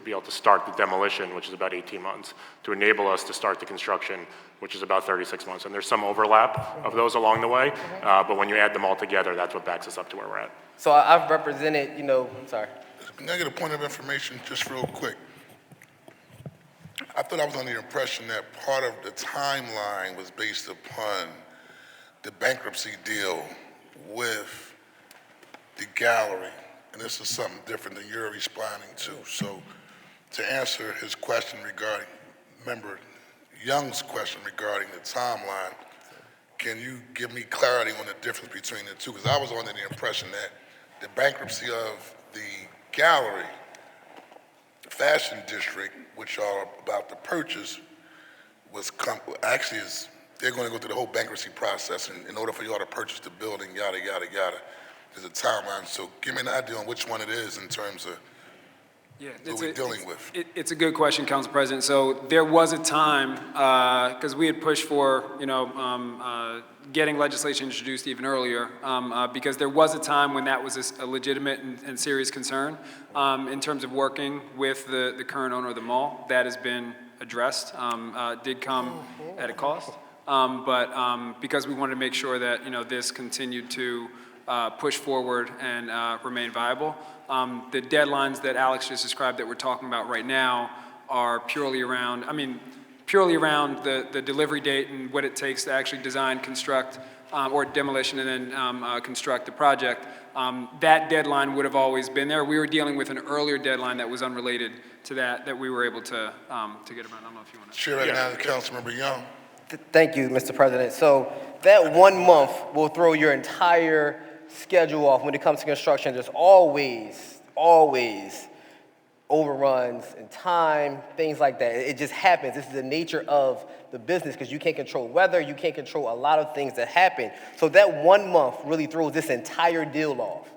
be able to start the demolition, which is about 18 months, to enable us to start the construction, which is about 36 months. And there's some overlap of those along the way, but when you add them all together, that's what backs us up to where we're at. So I've represented, I'm sorry. Can I get a point of information just real quick? I thought I was under the impression that part of the timeline was based upon the bankruptcy deal with the gallery, and this is something different than you're responding to. So to answer his question regarding, Member Young's question regarding the timeline, can you give me clarity on the difference between the two? Because I was under the impression that the bankruptcy of the gallery, the fashion district, which are about to purchase, they're going to go through the whole bankruptcy process, and in order for y'all to purchase the building, yada, yada, yada. There's a timeline, so give me an idea on which one it is in terms of what we're dealing with. It's a good question, Council President. So there was a time, because we had pushed for, getting legislation introduced even earlier, because there was a time when that was a legitimate and serious concern in terms of working with the current owner of the mall. That has been addressed. Did come at a cost, but because we wanted to make sure that, this continued to push forward and remain viable. The deadlines that Alex just described that we're talking about right now are purely around the delivery date and what it takes to actually design, construct, or demolition and then construct the project. That deadline would have always been there. We were dealing with an earlier deadline that was unrelated to that we were able to get around. I don't know if you want to. Chair recognizes Councilmember Young. Thank you, Mr. President. So that 1 month will throw your entire schedule off when it comes to construction. There's always overruns in time, things like that. It just happens. This is the nature of the business because you can't control weather, you can't control a lot of things that happen. So that 1 month really throws this entire deal off.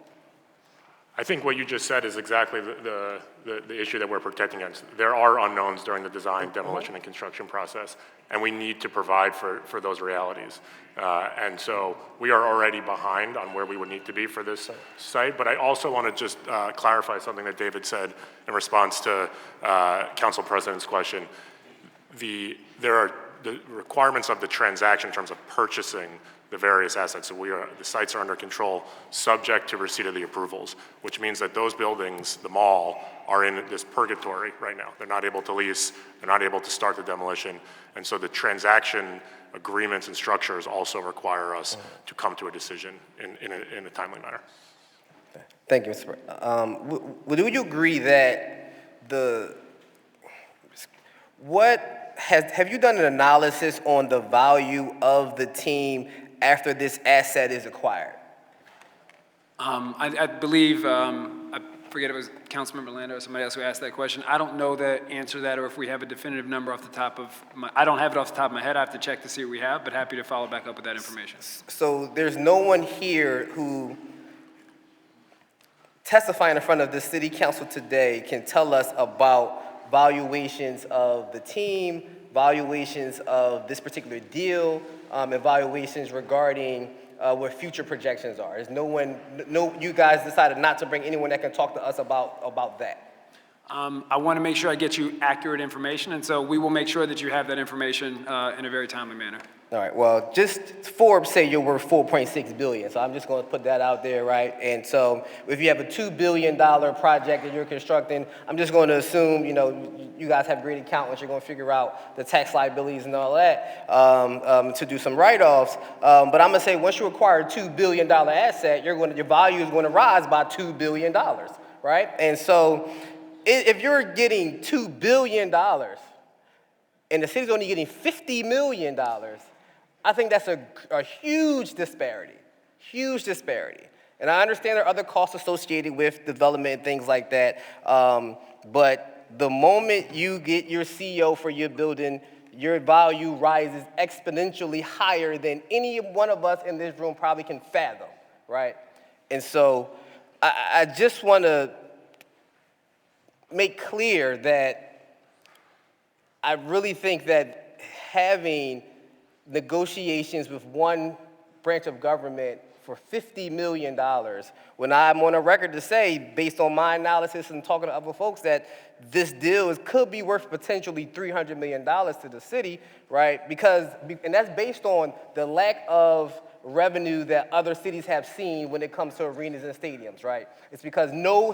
I think what you just said is exactly the issue that we're protecting against. There are unknowns during the design, demolition, and construction process, and we need to provide for those realities. And so we are already behind on where we would need to be for this site, but I also want to just clarify something that David said in response to Council President's question. There are the requirements of the transaction in terms of purchasing the various assets. So the sites are under control, subject to receipt of the approvals, which means that those buildings, the mall, are in this purgatory right now. They're not able to lease, they're not able to start the demolition, and so the transaction agreements and structures also require us to come to a decision in a timely manner. Thank you, Mr. President. Would you agree that have you done an analysis on the value of the team after this asset is acquired? I believe, I forget if it was Councilmember Lando or somebody else who asked that question. I don't know the answer to that or if we have a definitive number off the top of I don't have it off the top of my head. I have to check to see what we have, but happy to follow back up with that information. So there's no one here who testifying in front of the city council today can tell us about valuations of the team, valuations of this particular deal, evaluations regarding what future projections are. There's you guys decided not to bring anyone that can talk to us about that. I want to make sure I get you accurate information, and so we will make sure that you have that information in a very timely manner. All right, well, just Forbes say you're worth 4.6 billion, so I'm just gonna put that out there, right? And so if you have a $2 billion project that you're constructing, I'm just gonna assume, you guys have great accountants, you're gonna figure out the tax liabilities and all that to do some write-offs. But I'm gonna say once you acquire a $2 billion asset, your value is gonna rise by $2 billion, right? And so if you're getting $2 billion and the city's only getting $50 million, I think that's a huge disparity, And I understand there are other costs associated with development and things like that, but the moment you get your CO for your building, your value rises exponentially higher than any one of us in this room probably can fathom, right? And so I just want to make clear that I really think that having negotiations with one branch of government for $50 million, when I'm on a record to say, based on my analysis and talking to other folks, that this deal could be worth potentially $300 million to the city, right? And that's based on the lack of revenue that other cities have seen when it comes to arenas and stadiums, right? It's because no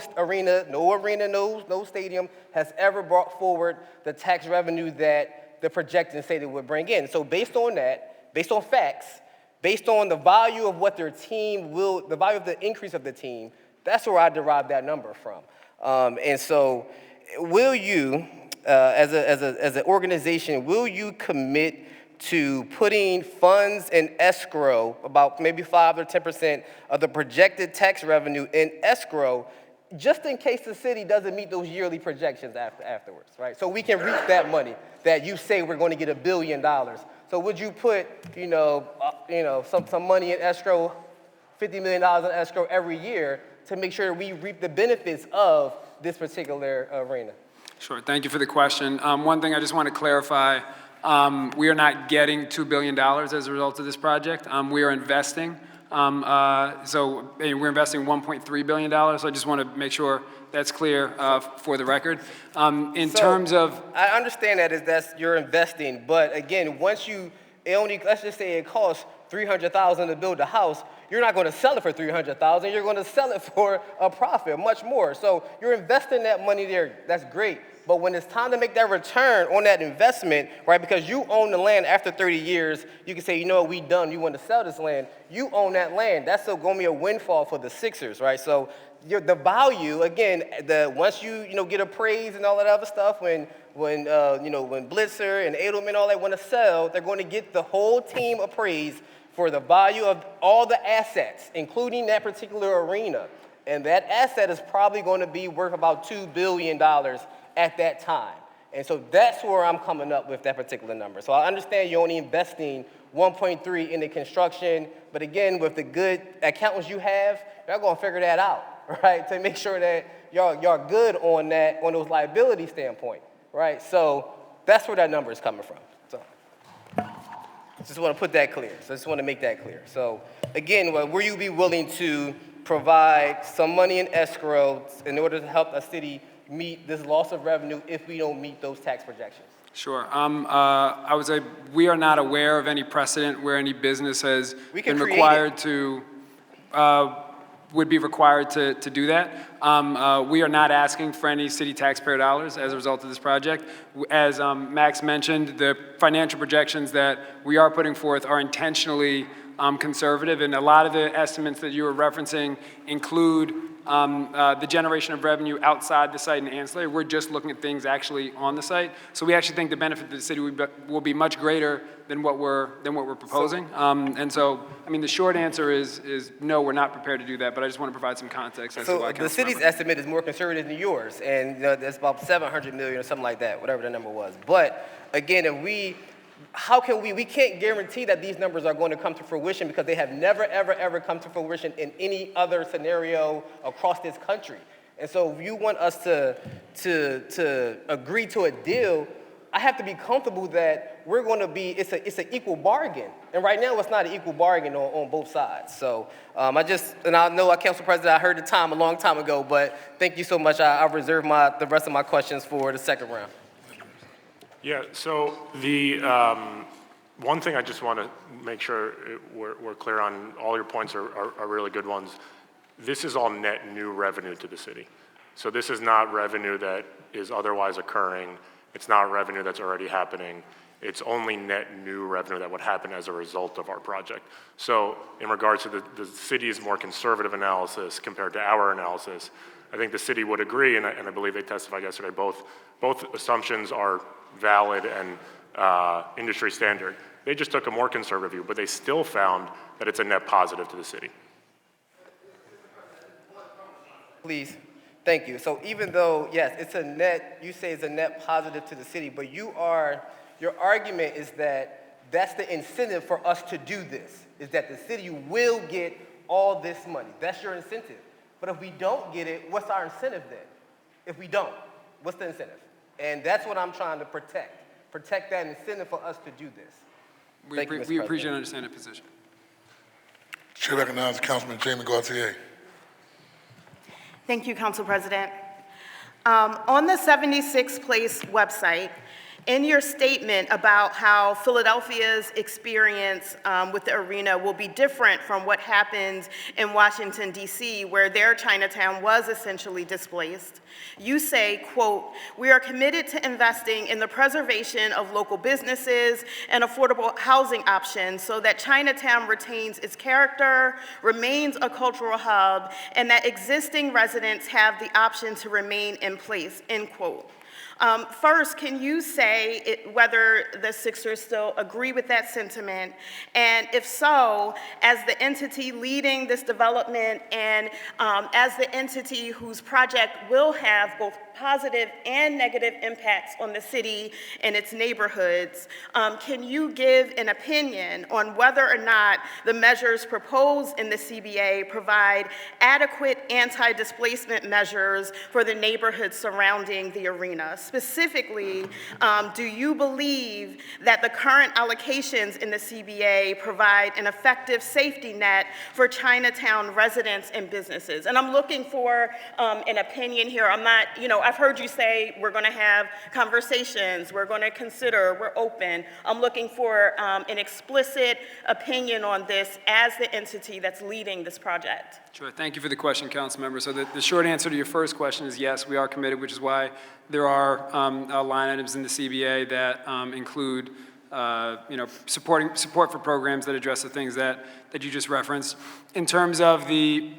stadium has ever brought forward the tax revenue that the projections say they would bring in. So based on that, based on facts, based on the value of what their team the value of the increase of the team, that's where I derive that number from. And so will you, as an organization, will you commit to putting funds in escrow, about maybe 5 or 10% of the projected tax revenue in escrow, just in case the city doesn't meet those yearly projections afterwards, right? So we can reach that money that you say we're going to get $1 billion. So would you put, some money in escrow, $50 million in escrow every year to make sure we reap the benefits of this particular arena? Sure, thank you for the question. One thing I just want to clarify, we are not getting $2 billion as a result of this project. We are investing. So we're investing $1.3 billion. So I just want to make sure that's clear for the record. Terms of, I understand that's you're investing, but again, let's just say it costs $300,000 to build a house. You're not going to sell it for $300,000. You're going to sell it for a profit, much more. So you're investing that money there. That's great. But when it's time to make that return on that investment, right, because you own the land after 30 years, you can say, you know what, we done, you want to sell this land. You own that land. That's still going to be a windfall for the Sixers, right? So the value, again, once you get appraised and all that other stuff, when Blitzer and Edelman, all that want to sell, they're going to get the whole team appraised for the value of all the assets, including that particular arena. And that asset is probably going to be worth about $2 billion at that time. And so that's where I'm coming up with that particular number. So I understand you're only investing 1.3 in the construction, but again, with the good accountants you have, you're going to figure that out, right? To make sure that y'all good on those liability standpoint, right? So that's where that number is coming from. So just want to put that clear. So I just want to make that clear. So again, will you be willing to provide some money in escrow in order to help a city meet this loss of revenue if we don't meet those tax projections? Sure. I would say we are not aware of any precedent where any business has been required to, would be required to do that. We are not asking for any city taxpayer dollars as a result of this project. As Max mentioned, the financial projections that we are putting forth are intentionally conservative, and a lot of the estimates that you were referencing include the generation of revenue outside the site and ancillary. We're just looking at things actually on the site. So we actually think the benefit to the city will be much greater than what we're proposing. And so, I mean, the short answer is no, we're not prepared to do that, but I just want to provide some context as to why. So the city's estimate is more conservative than yours, and that's about $700 million or something like that, whatever the number was. But again, if we can't guarantee that these numbers are going to come to fruition because they have never, ever, ever come to fruition in any other scenario across this country. And so if you want us to agree to a deal, I have to be comfortable that we're going to be, it's an equal bargain. And right now, it's not an equal bargain on both sides. So and I know, Council President, I heard the time a long time ago, but thank you so much. I'll reserve the rest of my questions for the second round. Yeah, so one thing I just want to make sure we're clear on, all your points are really good ones. This is all net new revenue to the city. So this is not revenue that is otherwise occurring. It's not revenue that's already happening. It's only net new revenue that would happen as a result of our project. So in regards to the city's more conservative analysis compared to our analysis, I think the city would agree, and I believe they testified yesterday, both assumptions are valid and industry standard. They just took a more conservative view, but they still found that it's a net positive to the city. Please, thank you. So even though, yes, it's a net, you say it's a net positive to the city, but your argument is that that's the incentive for us to do this, is that the city will get all this money. That's your incentive. But if we don't get it, what's our incentive then? If we don't, what's the incentive? And that's what I'm trying to protect. Protect that incentive for us to do this. We appreciate and understand the position. Chair recognizes Councilman Jamie Gauthier. Thank you, Council President. On the 76th Place website, in your statement about how Philadelphia's experience with the arena will be different from what happens in Washington, D.C., where their Chinatown was essentially displaced, you say, quote, "We are committed to investing in the preservation of local businesses and affordable housing options so that Chinatown retains its character, remains a cultural hub, and that existing residents have the option to remain in place," end quote. First, can you say whether the Sixers still agree with that sentiment? And if so, as the entity leading this development and as the entity whose project will have both positive and negative impacts on the city and its neighborhoods, can you give an opinion on whether or not the measures proposed in the CBA provide adequate anti-displacement measures for the neighborhoods surrounding the arena? Specifically, do you believe that the current allocations in the CBA provide an effective safety net for Chinatown residents and businesses? And I'm looking for an opinion here. I'm not, I've heard you say we're going to have conversations, we're going to consider, we're open. I'm looking for an explicit opinion on this as the entity that's leading this project. Sure. Thank you for the question, Council Member. So the short answer to your first question is yes, we are committed, which is why there are line items in the CBA that include support for programs that address the things that you just referenced. In terms of the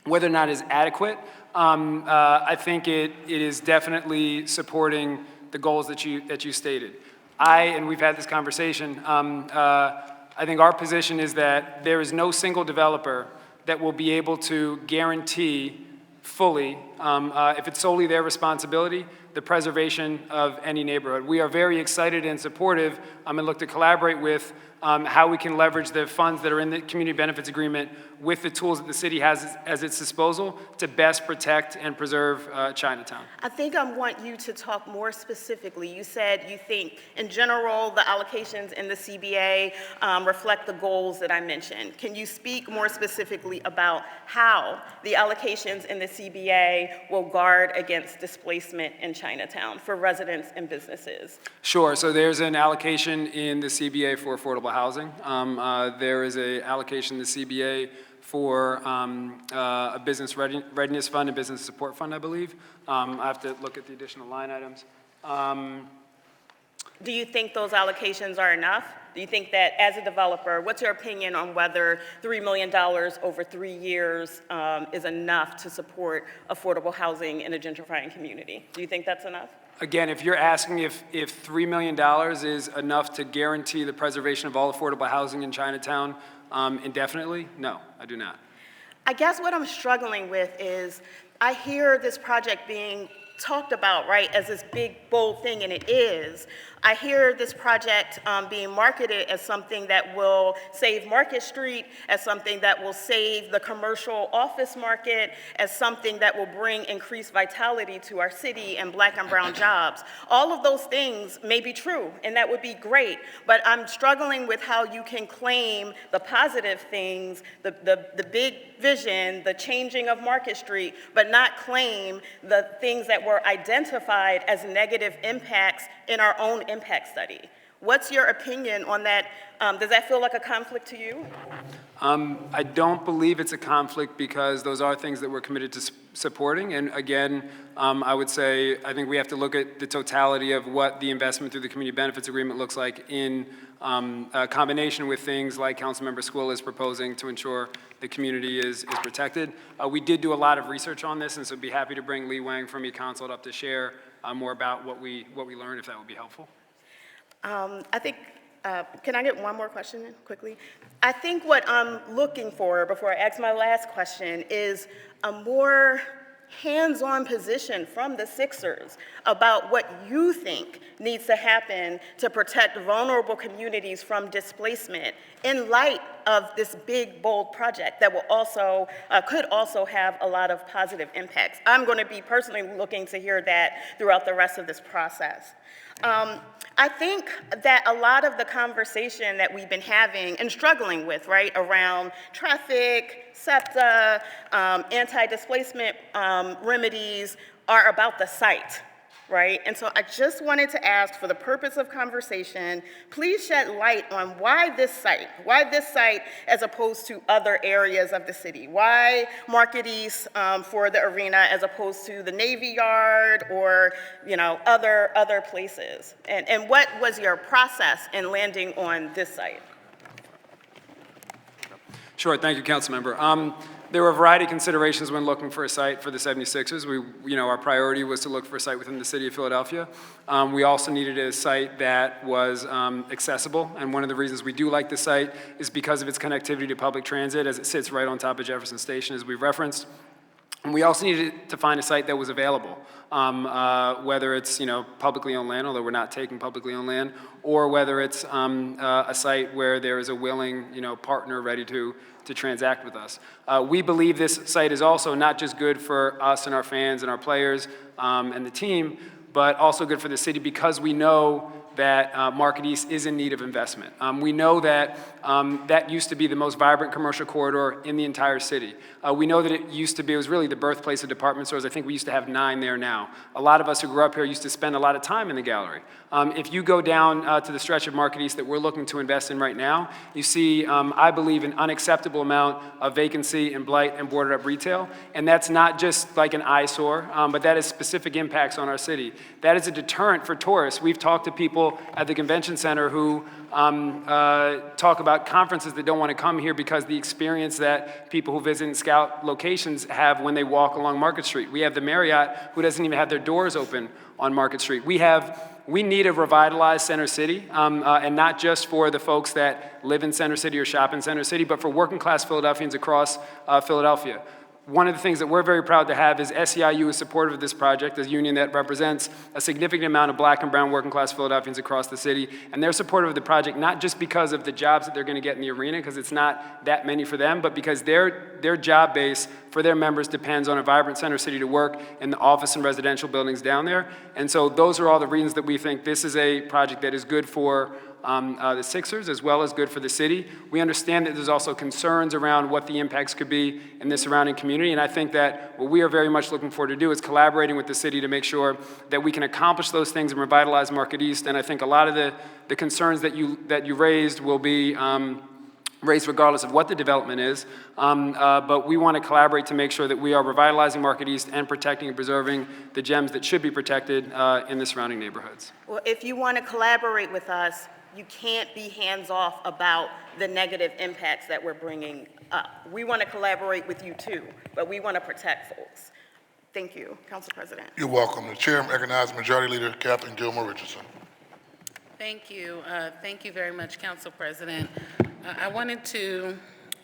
whether or not it's adequate, I think it is definitely supporting the goals that you stated. And we've had this conversation, I think our position is that there is no single developer that will be able to guarantee fully, if it's solely their responsibility, the preservation of any neighborhood. We are very excited and supportive and look to collaborate with how we can leverage the funds that are in the community benefits agreement with the tools that the city has at its disposal to best protect and preserve Chinatown. I think I want you to talk more specifically. You said you think, in general, the allocations in the CBA reflect the goals that I mentioned. Can you speak more specifically about how the allocations in the CBA will guard against displacement in Chinatown for residents and businesses? Sure. So there's an allocation in the CBA for affordable housing. There is an allocation in the CBA for a business readiness fund and business support fund, I believe. I have to look at the additional line items. Do you think those allocations are enough? Do you think that, as a developer, what's your opinion on whether $3 million over 3 years is enough to support affordable housing in a gentrifying community? Do you think that's enough? Again, if you're asking if $3 million is enough to guarantee the preservation of all affordable housing in Chinatown indefinitely, no, I do not. I guess what I'm struggling with is I hear this project being talked about, right, as this big, bold thing, and it is. I hear this project being marketed as something that will save Market Street, as something that will save the commercial office market, as something that will bring increased vitality to our city and Black and brown jobs. All of those things may be true, and that would be great, but I'm struggling with how you can claim the positive things, the big vision, the changing of Market Street, but not claim the things that were identified as negative impacts in our own impact study. What's your opinion on that? Does that feel like a conflict to you? I don't believe it's a conflict because those are things that we're committed to supporting. And again, I would say I think we have to look at the totality of what the investment through the community benefits agreement looks like in combination with things like Councilmember Squill is proposing to ensure the community is protected. We did do a lot of research on this, and so I'd be happy to bring Lee Wang from eConsult up to share more about what we learned, if that would be helpful. I think, can I get one more question in quickly? I think what I'm looking for before I ask my last question is a more hands-on position from the Sixers about what you think needs to happen to protect vulnerable communities from displacement in light of this big, bold project that will also, could also have a lot of positive impacts. I'm going to be personally looking to hear that throughout the rest of this process. I think that a lot of the conversation that we've been having and struggling with, right, around traffic, SEPTA, anti-displacement remedies are about the site, right? And so I just wanted to ask, for the purpose of conversation, please shed light on why this site as opposed to other areas of the city? Why Market East for the arena as opposed to the Navy Yard or, you know, other places? And what was your process in landing on this site? Sure, thank you, Councilmember. There were a variety of considerations when looking for a site for the 76ers. Our priority was to look for a site within the city of Philadelphia. We also needed a site that was accessible, and one of the reasons we do like the site is because of its connectivity to public transit, as it sits right on top of Jefferson Station, as we've referenced. And we also needed to find a site that was available, whether it's publicly owned land, although we're not taking publicly owned land, or whether it's a site where there is a willing partner ready to transact with us. We believe this site is also not just good for us and our fans and our players and the team, but also good for the city because we know that Market East is in need of investment. We know that that used to be the most vibrant commercial corridor in the entire city. We know that it was really the birthplace of department stores. I think we used to have 9 there now. A lot of us who grew up here used to spend a lot of time in the gallery. If you go down to the stretch of Market East that we're looking to invest in right now, you see, I believe, an unacceptable amount of vacancy and blight and boarded up retail. And that's not just like an eyesore, but that has specific impacts on our city. That is a deterrent for tourists. We've talked to people at the convention center who talk about conferences that don't want to come here because the experience that people who visit and scout locations have when they walk along Market Street. We have the Marriott who doesn't even have their doors open on Market Street. We need a revitalized Center City, and not just for the folks that live in Center City or shop in Center City, but for working class Philadelphians across Philadelphia. One of the things that we're very proud to have is SEIU is supportive of this project, a union that represents a significant amount of black and brown working class Philadelphians across the city. And they're supportive of the project, not just because of the jobs that they're going to get in the arena, because it's not that many for them, but because their job base for their members depends on a vibrant Center City to work in the office and residential buildings down there. And so those are all the reasons that we think this is a project that is good for the Sixers as well as good for the city. We understand that there's also concerns around what the impacts could be in the surrounding community, and I think that what we are very much looking forward to do is collaborating with the city to make sure that we can accomplish those things and revitalize Market East, and I think a lot of the concerns that you raised will be raised regardless of what the development is, but we want to collaborate to make sure that we are revitalizing Market East and protecting and preserving the gems that should be protected in the surrounding neighborhoods. Well, if you want to collaborate with us, you can't be hands-off about the negative impacts that we're bringing up. We want to collaborate with you too, but we want to protect folks. Thank you, Council President. You're welcome. The chair recognizes Majority Leader Kathleen Gilmore Richardson. Thank you. Thank you very much, Council President. I wanted to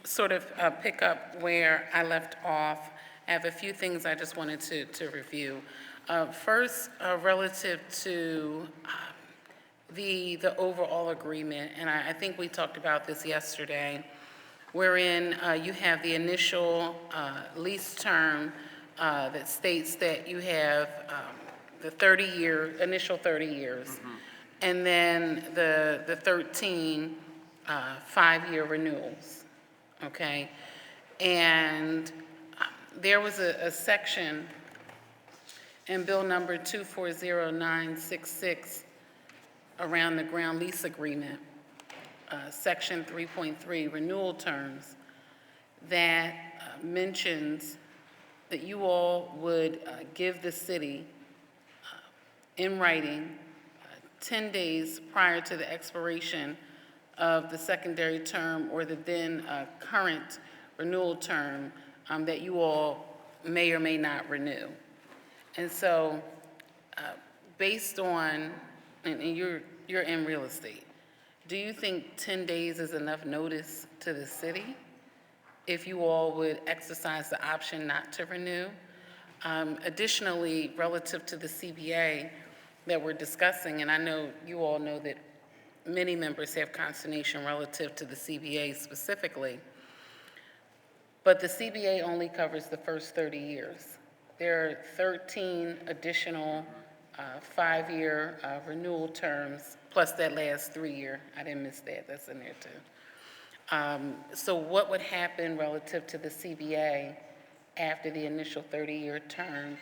sort of pick up where I left off. I have a few things I just wanted to review. First, relative to the overall agreement, and I think we talked about this yesterday, wherein you have the initial lease term that states that you have the initial 30 years, and then the 13 5-year renewals, okay? And there was a section in Bill number 240966 around the ground lease agreement, section 3.3, renewal terms, that mentions that you all would give the city in writing 10 days prior to the expiration of the secondary term or the then current renewal term that you all may or may not renew. And so, based on, and you're in real estate, do you think 10 days is enough notice to the city if you all would exercise the option not to renew? Additionally, relative to the CBA that we're discussing, and I know you all know that many members have consternation relative to the CBA specifically, but the CBA only covers the first 30 years. There are 13 additional 5-year renewal terms, plus that last 3-year. I didn't miss that, that's in there too. So what would happen relative to the CBA after the initial 30-year term?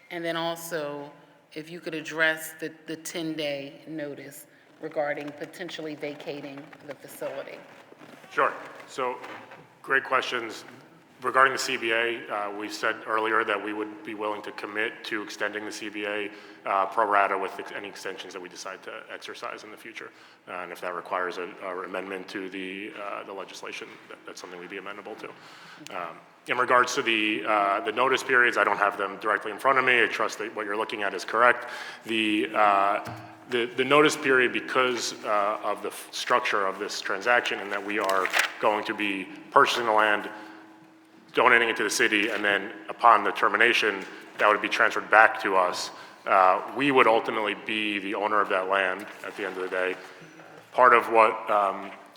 And then also, if you could address the 10-day notice regarding potentially vacating the facility. Sure. So, great questions. Regarding the CBA, we said earlier that we would be willing to commit to extending the CBA pro rata with any extensions that we decide to exercise in the future. And if that requires an amendment to the legislation, that's something we'd be amenable to. In regards to the notice periods, I don't have them directly in front of me. I trust that what you're looking at is correct. The notice period, because of the structure of this transaction and that we are going to be purchasing the land, donating it to the city, and then upon the termination, that would be transferred back to us. We would ultimately be the owner of that land at the end of the day. Part of what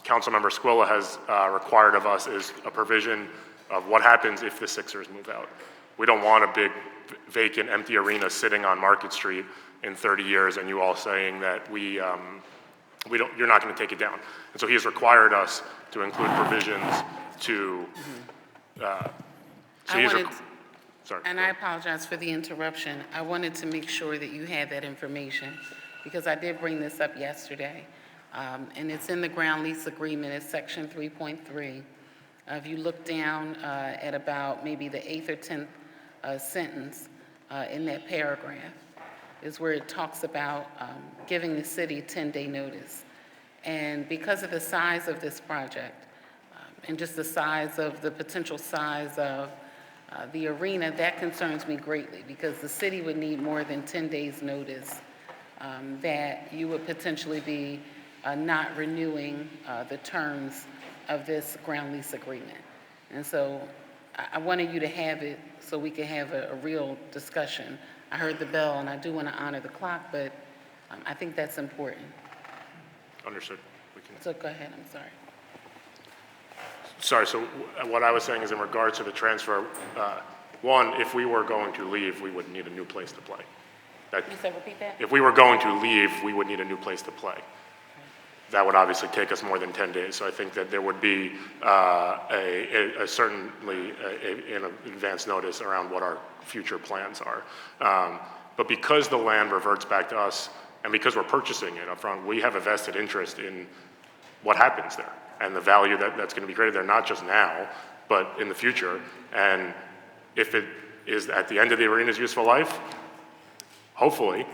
Councilmember Squilla has required of us is a provision of what happens if the Sixers move out. We don't want a big vacant, empty arena sitting on Market Street in 30 years and you all saying that you're not going to take it down. And so he has required us to include provisions to sorry. And I apologize for the interruption. I wanted to make sure that you had that information because I did bring this up yesterday. And it's in the ground lease agreement, it's section 3.3. If you look down at about maybe the 8th or 10th sentence in that paragraph is where it talks about giving the city 10-day notice. And because of the size of this project, and just the size of the potential size of the arena, that concerns me greatly because the city would need more than 10 days notice that you would potentially be not renewing the terms of this ground lease agreement. And so I wanted you to have it so we could have a real discussion. I heard the bell and I do want to honor the clock, but I think that's important. Understood. So go ahead, I'm sorry. Sorry, so what I was saying is in regards to the transfer, one, if we were going to leave, we would need a new place to play. You said repeat that? If we were going to leave, we would need a new place to play. That would obviously take us more than 10 days. So I think that there would be certainly an advance notice around what our future plans are. But because the land reverts back to us, and because we're purchasing it up front, we have a vested interest in what happens there and the value that's going to be created there, not just now, but in the future. And if it is at the end of the arena's useful life, hopefully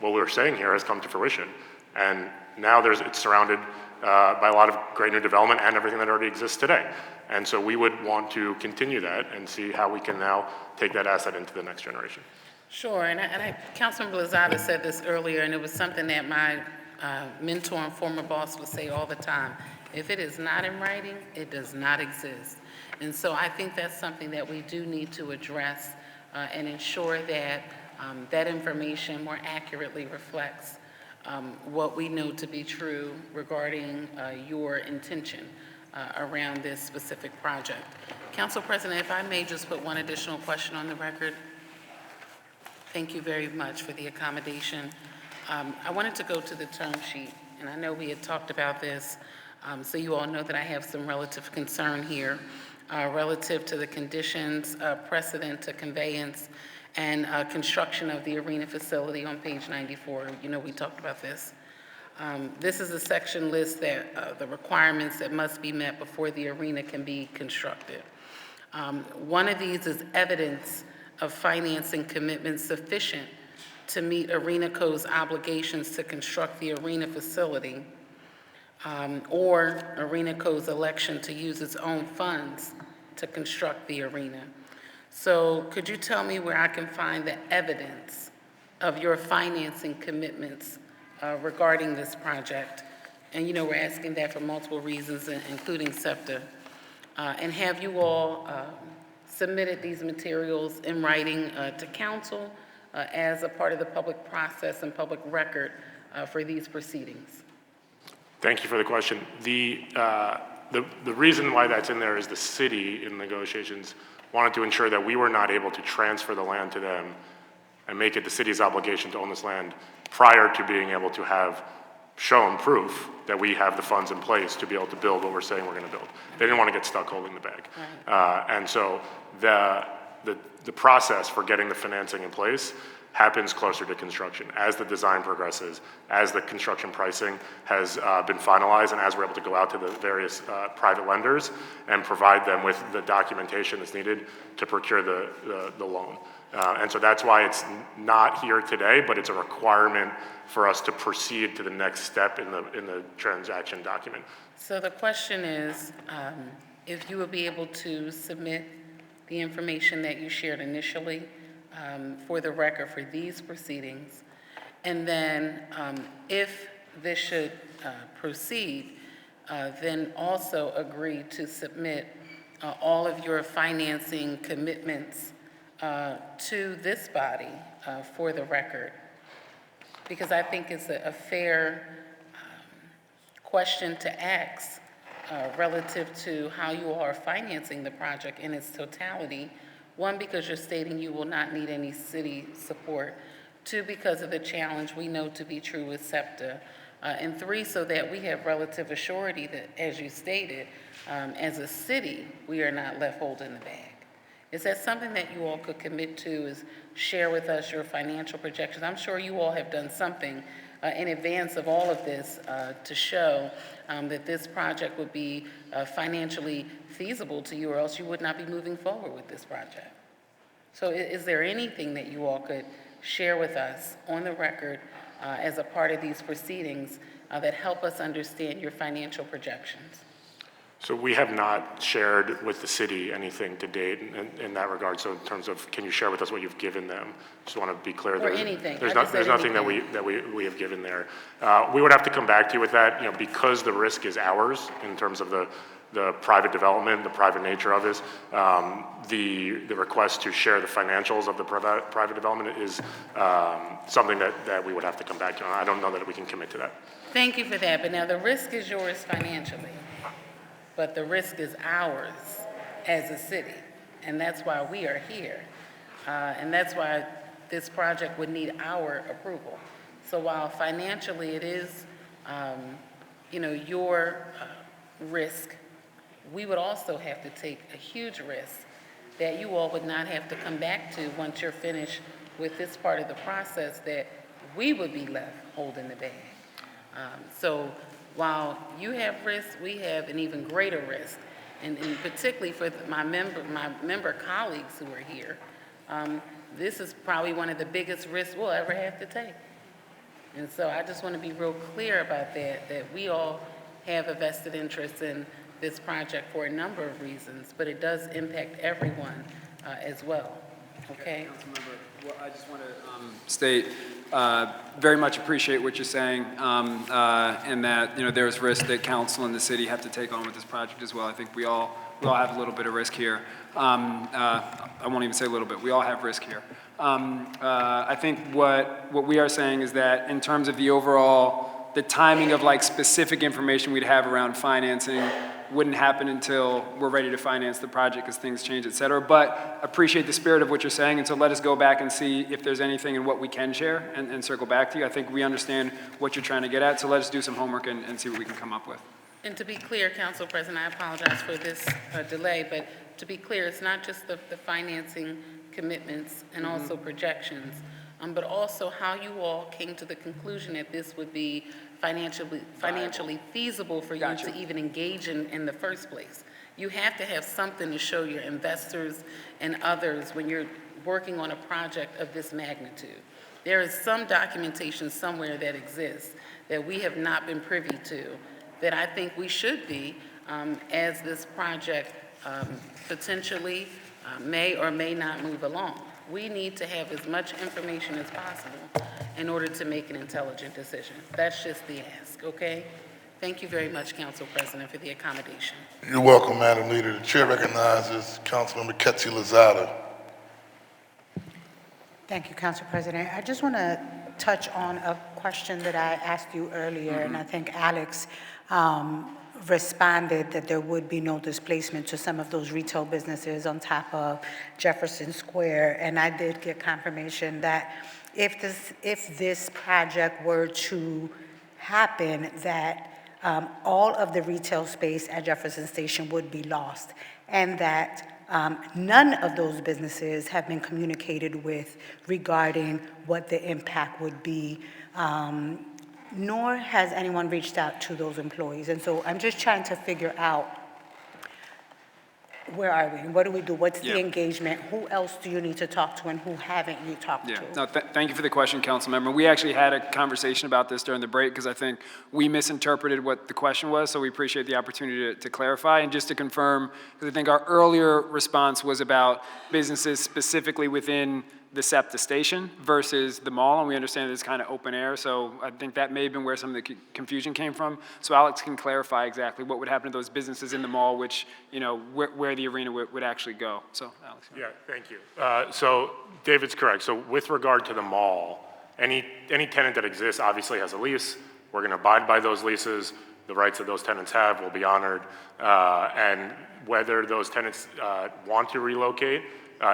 what we're saying here has come to fruition. And now it's surrounded by a lot of great new development and everything that already exists today. And so we would want to continue that and see how we can now take that asset into the next generation. Sure, and Councilman Blazada said this earlier, and it was something that my mentor and former boss would say all the time. If it is not in writing, it does not exist. And so I think that's something that we do need to address and ensure that that information more accurately reflects what we know to be true regarding your intention around this specific project. Council President, if I may just put one additional question on the record. Thank you very much for the accommodation. I wanted to go to the term sheet, and I know we had talked about this, so you all know that I have some relative concern here relative to the conditions precedent to conveyance and construction of the arena facility on page 94. You know, we talked about this. This is a section list that, the requirements that must be met before the arena can be constructed. One of these is evidence of financing commitments sufficient to meet Arena Code's obligations to construct the arena facility, or Arena Code's election to use its own funds to construct the arena. So could you tell me where I can find the evidence of your financing commitments regarding this project? And you know, we're asking that for multiple reasons, including SEPTA. And have you all submitted these materials in writing to council as a part of the public process and public record for these proceedings? Thank you for the question. The reason why that's in there is the city in negotiations wanted to ensure that we were not able to transfer the land to them and make it the city's obligation to own this land prior to being able to have shown proof that we have the funds in place to be able to build what we're saying we're going to build. They didn't want to get stuck holding the bag. And so the process for getting the financing in place happens closer to construction. As the design progresses, as the construction pricing has been finalized, and as we're able to go out to the various private lenders and provide them with the documentation that's needed to procure the loan. And so that's why it's not here today, but it's a requirement for us to proceed to the next step in the transaction document. So the question is, if you would be able to submit the information that you shared initially for the record for these proceedings, and then if this should proceed, then also agree to submit all of your financing commitments to this body for the record. Because I think it's a fair question to ask relative to how you all are financing the project in its totality. One, because you're stating you will not need any city support. Two, because of the challenge we know to be true with SEPTA. And three, so that we have relative assurity that, as you stated, as a city, we are not left holding the bag. Is that something that you all could commit to, is share with us your financial projections? I'm sure you all have done something in advance of all of this to show that this project would be financially feasible to you, or else you would not be moving forward with this project. So is there anything that you all could share with us on the record as a part of these proceedings that help us understand your financial projections? So we have not shared with the city anything to date in that regard. So in terms of, can you share with us what you've given them? Just want to be clear. Or anything. There's nothing that we have given there. We would have to come back to you with that, you know, because the risk is ours in terms of the private development, the private nature of this. The request to share the financials of the private development is something that we would have to come back to. I don't know that we can commit to that. Thank you for that. But now the risk is yours financially, but the risk is ours as a city. And that's why we are here. And that's why this project would need our approval. So while financially it is, your risk, we would also have to take a huge risk that you all would not have to come back to once you're finished with this part of the process, that we would be left holding the bag. So while you have risk, we have an even greater risk. And particularly for my member colleagues who are here, this is probably one of the biggest risks we'll ever have to take. And so I just want to be real clear about that we all have a vested interest in this project for a number of reasons, but it does impact everyone as well. Okay? Councilmember, well, I just want to state, very much appreciate what you're saying, and that, there's risk that council and the city have to take on with this project as well. I think we all have a little bit of risk here. I won't even say a little bit. We all have risk here. I think what we are saying is that in terms of the timing of specific information we'd have around financing wouldn't happen until we're ready to finance the project as things change, et cetera. But appreciate the spirit of what you're saying, and so let us go back and see if there's anything in what we can share and circle back to you. I think we understand what you're trying to get at, so let us do some homework and see what we can come up with. And to be clear, Council President, I apologize for this delay, but to be clear, it's not just the financing commitments and also projections. but also how you all came to the conclusion that this would be financially feasible for you Gotcha. to even engage in the first place. You have to have something to show your investors and others when you're working on a project of this magnitude. There is some documentation somewhere that exists that we have not been privy to, that I think we should be, as this project potentially may or may not move along. We need to have as much information as possible in order to make an intelligent decision. That's just the ask, okay? Thank you very much, Council President, for the accommodation. You're welcome, Madam Leader. The chair recognizes Councilmember Ketsi Lozada. Thank you, Council President. I just want to touch on a question that I asked you earlier, and I think Alex responded that there would be no displacement to some of those retail businesses on top of Jefferson Square. And I did get confirmation that if this project were to happen, that all of the retail space at Jefferson Station would be lost, and that none of those businesses have been communicated with regarding what the impact would be, nor has anyone reached out to those employees. And so I'm just trying to figure out, where are we? What do we do? What's the engagement? Who else do you need to talk to, and who haven't you talked to? No, thank you for the question, Councilmember. We actually had a conversation about this during the break because I think we misinterpreted what the question was, so we appreciate the opportunity to clarify. And just to confirm, because I think our earlier response was about businesses specifically within the SEPTA station versus the mall, and we understand it's kind of open air, so I think that may have been where some of the confusion came from. So Alex can clarify exactly what would happen to those businesses in the mall, which, you know, where the arena would actually go. So, Alex. Yeah, thank you. So David's correct. So with regard to the mall, any tenant that exists obviously has a lease. We're going to abide by those leases. The rights that those tenants have will be honored. And whether those tenants want to relocate,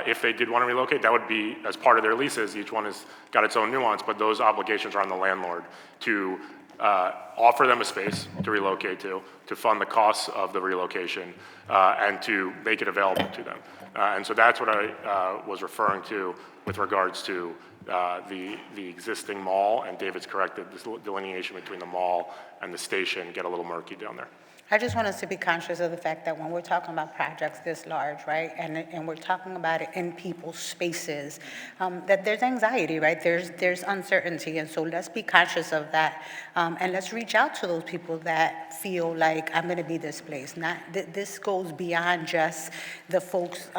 if they did want to relocate, that would be as part of their leases. Each one has got its own nuance, but those obligations are on the landlord to offer them a space to relocate to fund the costs of the relocation, and to make it available to them. And so that's what I was referring to with regards to the existing mall, and David's correct that this delineation between the mall and the station get a little murky down there. I just want us to be conscious of the fact that when we're talking about projects this large, right, and we're talking about it in people's spaces, that there's anxiety, right? There's uncertainty, and so let's be conscious of that, and let's reach out to those people that feel like I'm going to be displaced. This goes beyond just the folks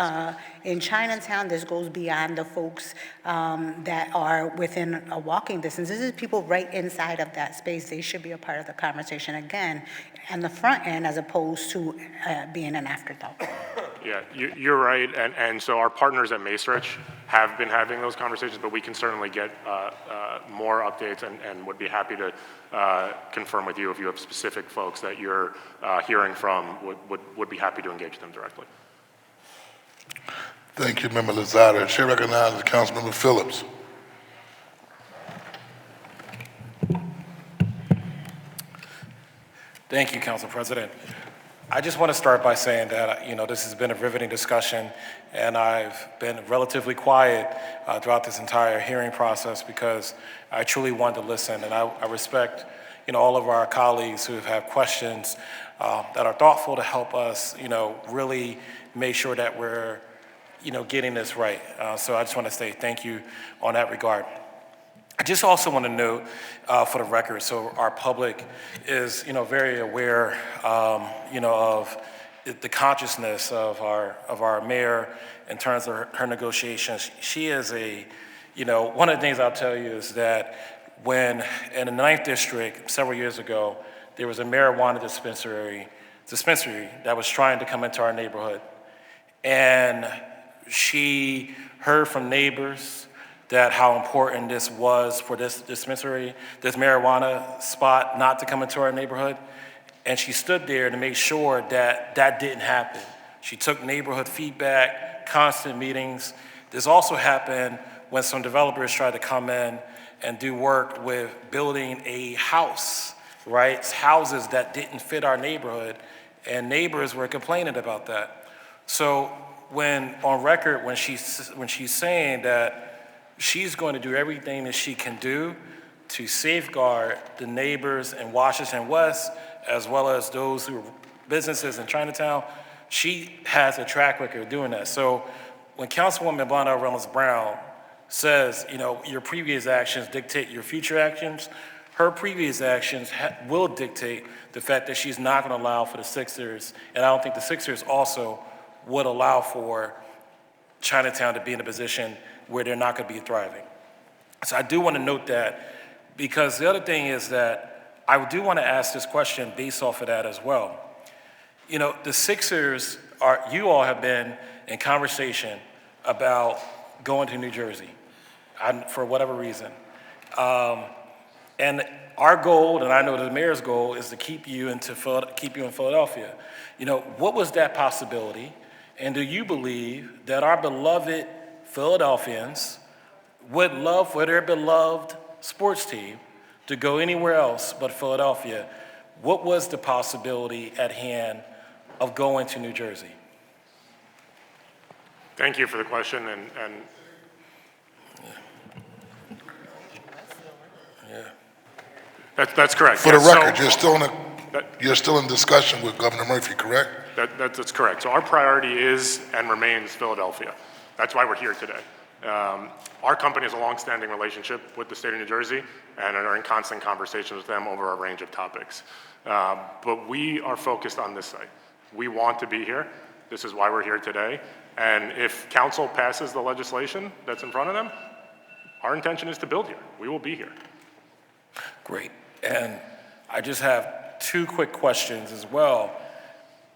in Chinatown. This goes beyond the folks that are within a walking distance. This is people right inside of that space. They should be a part of the conversation again, and the front end, as opposed to being an afterthought. Yeah, you're right, and so our partners at Macerich have been having those conversations, but we can certainly get more updates and would be happy to confirm with you if you have specific folks that you're hearing from, would be happy to engage them directly. Thank you, Member Lozada. Chair recognizes Councilmember Phillips. Thank you, Council President. I just want to start by saying that, you know, this has been a riveting discussion, and I've been relatively quiet throughout this entire hearing process because I truly wanted to listen, and I respect, you know, all of our colleagues who have had questions that are thoughtful to help us, you know, really make sure that we're, you know, getting this right. So I just want to say thank you on that regard. I just also want to note, for the record, so our public is, you know, very aware, you know, of the consciousness of our mayor in terms of her negotiations. She is you know, one of the things I'll tell you is that when in the 9th District several years ago, there was a marijuana dispensary that was trying to come into our neighborhood, and she heard from neighbors that how important this was for this dispensary, this marijuana spot not to come into our neighborhood. And she stood there to make sure that that didn't happen. She took neighborhood feedback, constant meetings. This also happened when some developers tried to come in and do work with building a house, right? Houses that didn't fit our neighborhood, and neighbors were complaining about that. So when on record, when she's saying that, she's going to do everything that she can do to safeguard the neighbors in Washington West, as well as those who are businesses in Chinatown. She has a track record of doing that. So when Councilwoman Blondell Reynolds-Brown says, you know, your previous actions dictate your future actions, her previous actions will dictate the fact that she's not going to allow for the Sixers, and I don't think the Sixers also would allow for Chinatown to be in a position where they're not going to be thriving. So I do want to note that, because the other thing is that I do want to ask this question based off of that as well. You know, the Sixers you all have been in conversation about going to New Jersey for whatever reason. And our goal, and I know the mayor's goal, is to keep you in Philadelphia. You know, what was that possibility? And do you believe that our beloved Philadelphians would love for their beloved sports team to go anywhere else but Philadelphia? What was the possibility at hand of going to New Jersey? Thank you for the question, and that's correct. For the Yes, record, so- you're still in discussion with Governor Murphy, correct? That's correct. So our priority is and remains Philadelphia. That's why we're here today. Our company has a longstanding relationship with the state of New Jersey and are in constant conversations with them over a range of topics. But we are focused on this site. We want to be here. This is why we're here today. And if council passes the legislation that's in front of them, our intention is to build here. We will be here. Great. And I just have two quick questions as well.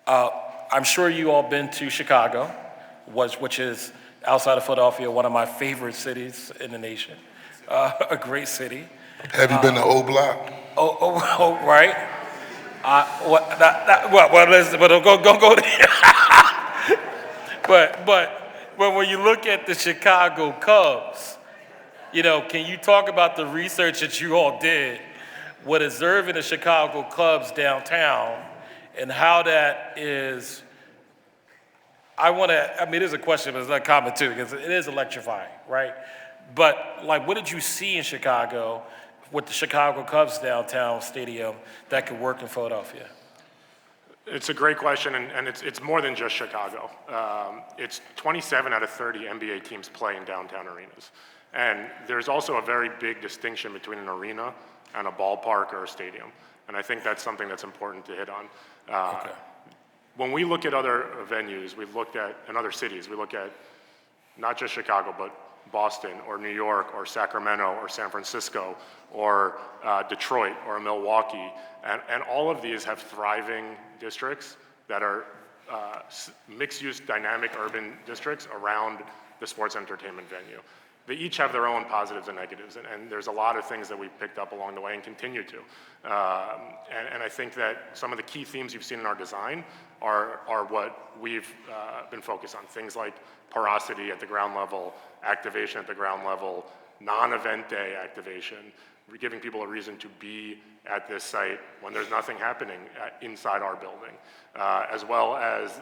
I'm sure you all been to Chicago, which is outside of Philadelphia, one of my favorite cities in the nation. A great city. Have you been to O Block? Oh, right. Go there. But when you look at the Chicago Cubs, you know, can you talk about the research that you all did with observing the Chicago Cubs downtown and how that is? I mean, it is a question, but it's not a comment too, because it is electrifying, right? But like, what did you see in Chicago with the Chicago Cubs downtown stadium that could work in Philadelphia? It's a great question, and it's more than just Chicago. It's 27 out of 30 NBA teams play in downtown arenas. And there's also a very big distinction between an arena and a ballpark or a stadium. And I think that's something that's important to hit on. Okay. When we look at other venues, we've looked at, in other cities, we look at not just Chicago, but Boston or New York or Sacramento or San Francisco or Detroit or Milwaukee. And all of these have thriving districts that are mixed-use dynamic urban districts around the sports entertainment venue. They each have their own positives and negatives, and there's a lot of things that we've picked up along the way and continue to. And I think that some of the key themes you've seen in our design are what we've been focused on. Things like porosity at the ground level, activation at the ground level, non-event day activation, giving people a reason to be at this site when there's nothing happening inside our building, as well as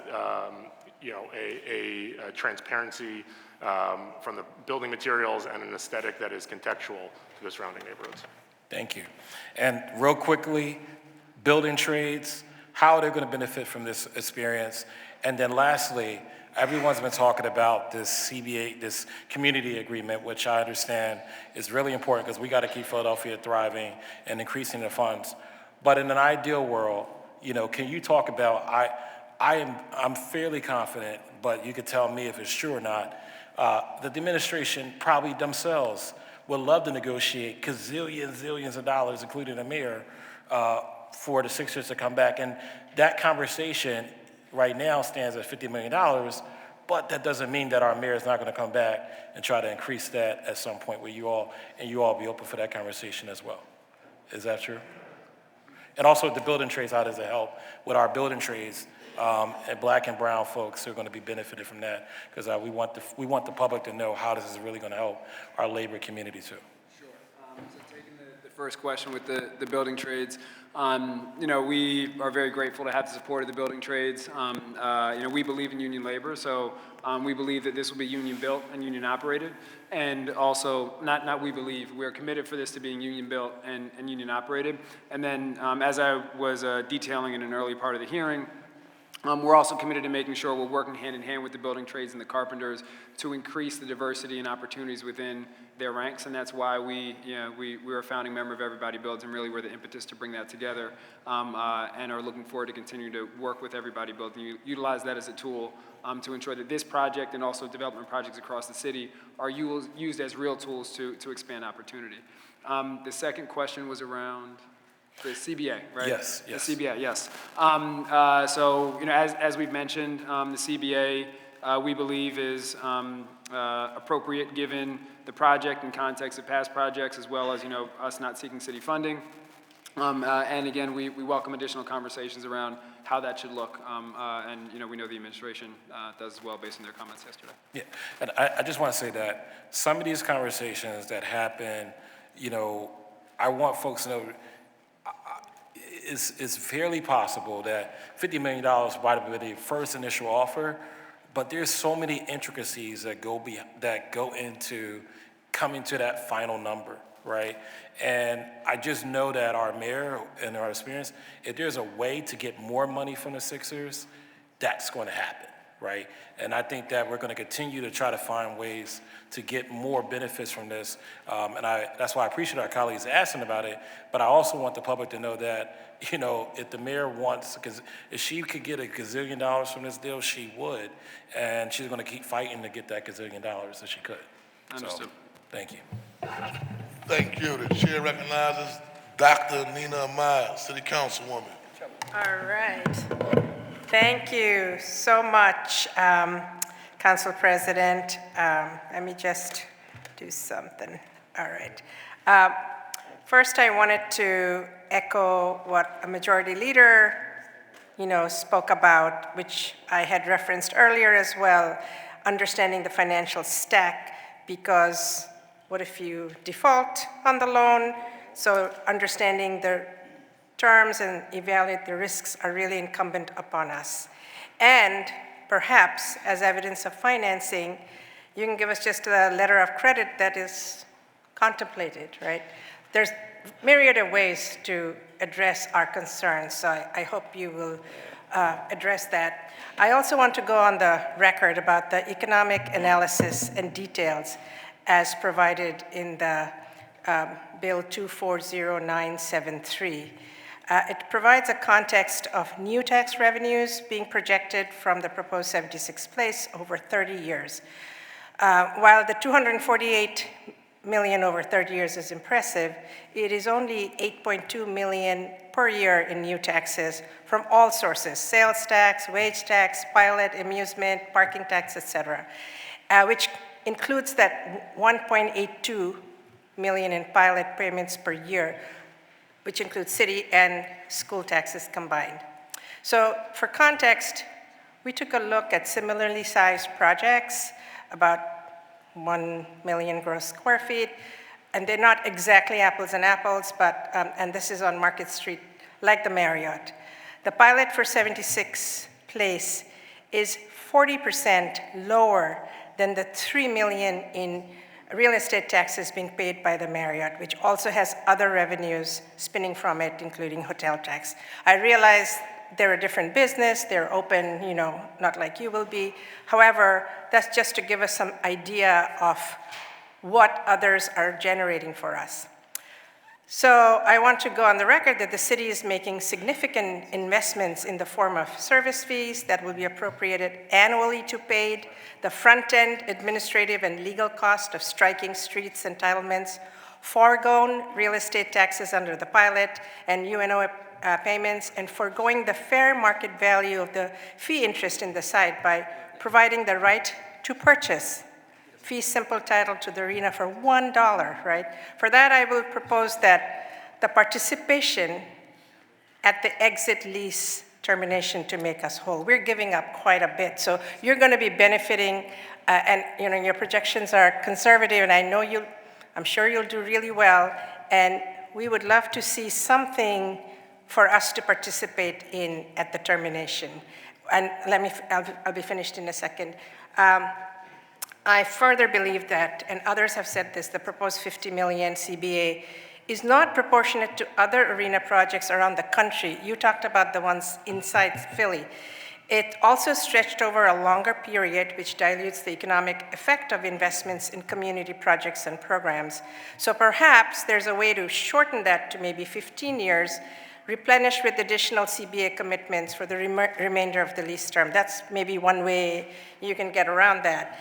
a transparency from the building materials and an aesthetic that is contextual to the surrounding neighborhoods. Thank you. And real quickly, building trades, how are they going to benefit from this experience? And then lastly, everyone's been talking about this CBA, this community agreement, which I understand is really important because we got to keep Philadelphia thriving and increasing the funds. But in an ideal world, you know, can you talk about, I'm fairly confident, but you could tell me if it's true or not, that the administration probably themselves would love to negotiate zillions of dollars, including the mayor, for the Sixers to come back. And that conversation right now stands at $50 million, but that doesn't mean that our mayor is not going to come back and try to increase that at some point where you all be open for that conversation as well. Is that true? And also the building trades, how does it help with our building trades and black and brown folks who are going to be benefited from that? Because we want the public to know how this is really going to help our labor community too. Sure. So taking the first question with the building trades. You know, we are very grateful to have the support of the building trades. You know, we believe in union labor, so we believe that this will be union built and union operated. And also, not we believe, we're committed for this to being union built and union operated. And then, as I was detailing in an early part of the hearing, we're also committed to making sure we're working hand in hand with the building trades and the carpenters to increase the diversity and opportunities within their ranks, and that's why we're a founding member of Everybody Builds, and really we're the impetus to bring that together, and are looking forward to continuing to work with Everybody Builds and utilize that as a tool to ensure that this project and also development projects across the city are used as real tools to expand opportunity. The second question was around the CBA, right? Yes. The CBA, yes. So, you know, as we've mentioned, the CBA, we believe is appropriate given the project and context of past projects, as well as, you know, us not seeking city funding. And again, we welcome additional conversations around how that should look. And, you know, we know the administration does as well based on their comments yesterday. Yeah, and I just want to say that some of these conversations that happen, you know, I want folks to know it's fairly possible that $50 million might have been the first initial offer, but there's so many intricacies that go into coming to that final number, right? And I just know that our mayor, in our experience, if there's a way to get more money from the Sixers, that's going to happen, right? And I think that we're going to continue to try to find ways to get more benefits from this. And that's why I appreciate our colleagues asking about it, but I also want the public to know that, you know, if the mayor wants, because if she could get $1 gazillion from this deal, she would, and she's going to keep fighting to get that $1 gazillion if she could. Understood. So, thank you. Thank you. The chair recognizes Dr. Nina Amaya, City Councilwoman. All right. Thank you so much, Council President. Let me just do something. All right. First, I wanted to echo what a majority leader, you know, spoke about, which I had referenced earlier as well, understanding the financial stack, because what if you default on the loan? So understanding the terms and evaluate the risks are really incumbent upon us. And perhaps, as evidence of financing, you can give us just a letter of credit that is contemplated, right? There's myriad of ways to address our concerns, so I hope you will address that. I also want to go on the record about the economic analysis and details as provided in the Bill 240973. It provides a context of new tax revenues being projected from the proposed 76th place over 30 years. While the 248 million over 30 years is impressive, it is only 8.2 million per year in new taxes from all sources: sales tax, wage tax, pilot, amusement, parking tax, etc., which includes that 1.82 million in pilot payments per year, which includes city and school taxes combined. So for context, we took a look at similarly sized projects, about 1 million gross square feet, and they're not exactly apples and apples, but, and this is on Market Street, like the Marriott. The pilot for 76 Place is 40% lower than the 3 million in real estate taxes being paid by the Marriott, which also has other revenues spinning from it, including hotel tax. I realize they're a different business, they're open, you know, not like you will be. However, that's just to give us some idea of what others are generating for us. So I want to go on the record that the city is making significant investments in the form of service fees that will be appropriated annually to paid, the front-end administrative and legal cost of striking streets entitlements, foregone real estate taxes under the pilot and UNO payments, and foregoing the fair market value of the fee interest in the site by providing the right to purchase fee simple title to the arena for $1, right? For that, I will propose that the participation at the exit lease termination to make us whole. We're giving up quite a bit, so you're going to be benefiting, and you know your projections are conservative, and I'm sure you'll do really well. And we would love to see something for us to participate in at the termination. And I'll be finished in a second. I further believe that, and others have said this, the proposed 50 million CBA is not proportionate to other arena projects around the country. You talked about the ones inside Philly. It also stretched over a longer period, which dilutes the economic effect of investments in community projects and programs. So perhaps there's a way to shorten that to maybe 15 years, replenish with additional CBA commitments for the remainder of the lease term. That's maybe one way you can get around that.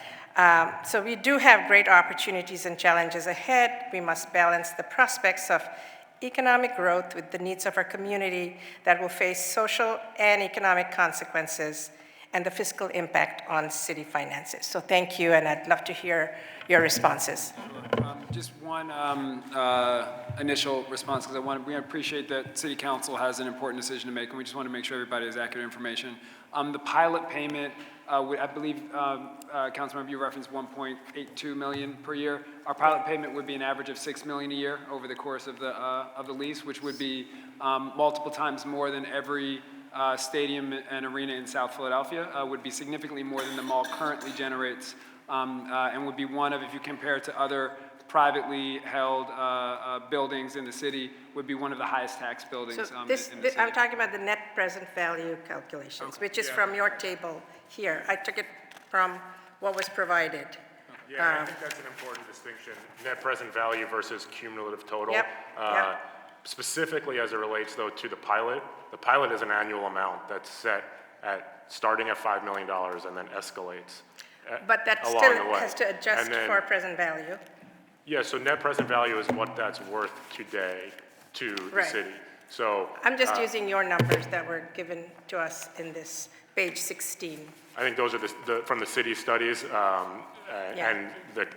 So we do have great opportunities and challenges ahead. We must balance the prospects of economic growth with the needs of our community that will face social and economic consequences and the fiscal impact on city finances. So thank you, and I'd love to hear your responses. Just one initial response, because we appreciate that City Council has an important decision to make, and we just want to make sure everybody has accurate information. The pilot payment, I believe, Councilmember, you referenced 1.82 million per year. Our pilot payment would be an average of 6 million a year over the course of the lease, which would be multiple times more than every stadium and arena in South Philadelphia, would be significantly more than the mall currently generates, and would be one of, if you compare it to other privately held buildings in the city, would be one of the highest tax buildings So in the city. I'm talking about the net present value calculations, which is from your table here. I took it from what was provided. Yeah, I think that's an important distinction, net present value versus cumulative total. Yep, yep. Specifically as it relates, though, to the pilot is an annual amount that's set at, starting at $5 million and then escalates But that along still the way. has to adjust And then- for present value. Yeah, so net present value is what that's worth today to the Right. city. So. I'm just using your numbers that were given to us in this page 16. I think those are from the city studies, Yeah.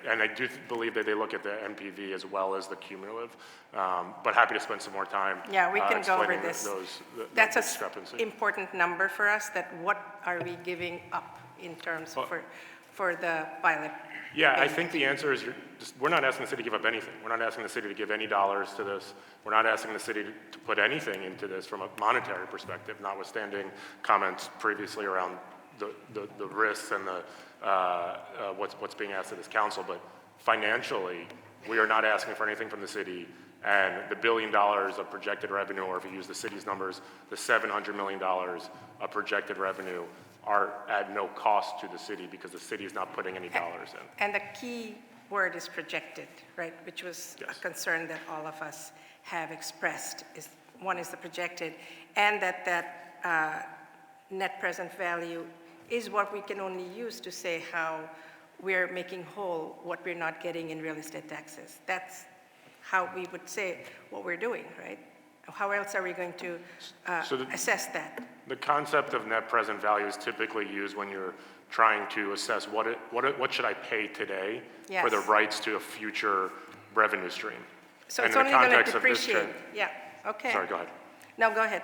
and I do believe that they look at the NPV as well as the cumulative, but happy to spend some more time. Yeah, we can go over explaining this. That's That's an important number for us, that what are we giving up in terms for the pilot? Yeah, I think the answer is we're not asking the city to give up anything. We're not asking the city to give any dollars to this. We're not asking the city to put anything into this from a monetary perspective, notwithstanding comments previously around the risks and what's being asked of this council. But financially, we are not asking for anything from the city. And the $1 billion of projected revenue, or if you use the city's numbers, the $700 million of projected revenue are at no cost to the city because the city is not putting any dollars in. And the key word is projected, right? Which was a concern that all of us have expressed. One is the projected, and that net present value is what we can only use to say how we're making whole what we're not getting in real estate taxes. That's how we would say what we're doing, right? How else are we going to assess that? The concept of net present value is typically used when you're trying to assess what should I pay today for the Yes. rights to a future revenue stream. So And it's in only the going to context of this depreciate. Yeah, okay. Sorry, go ahead. No, go ahead.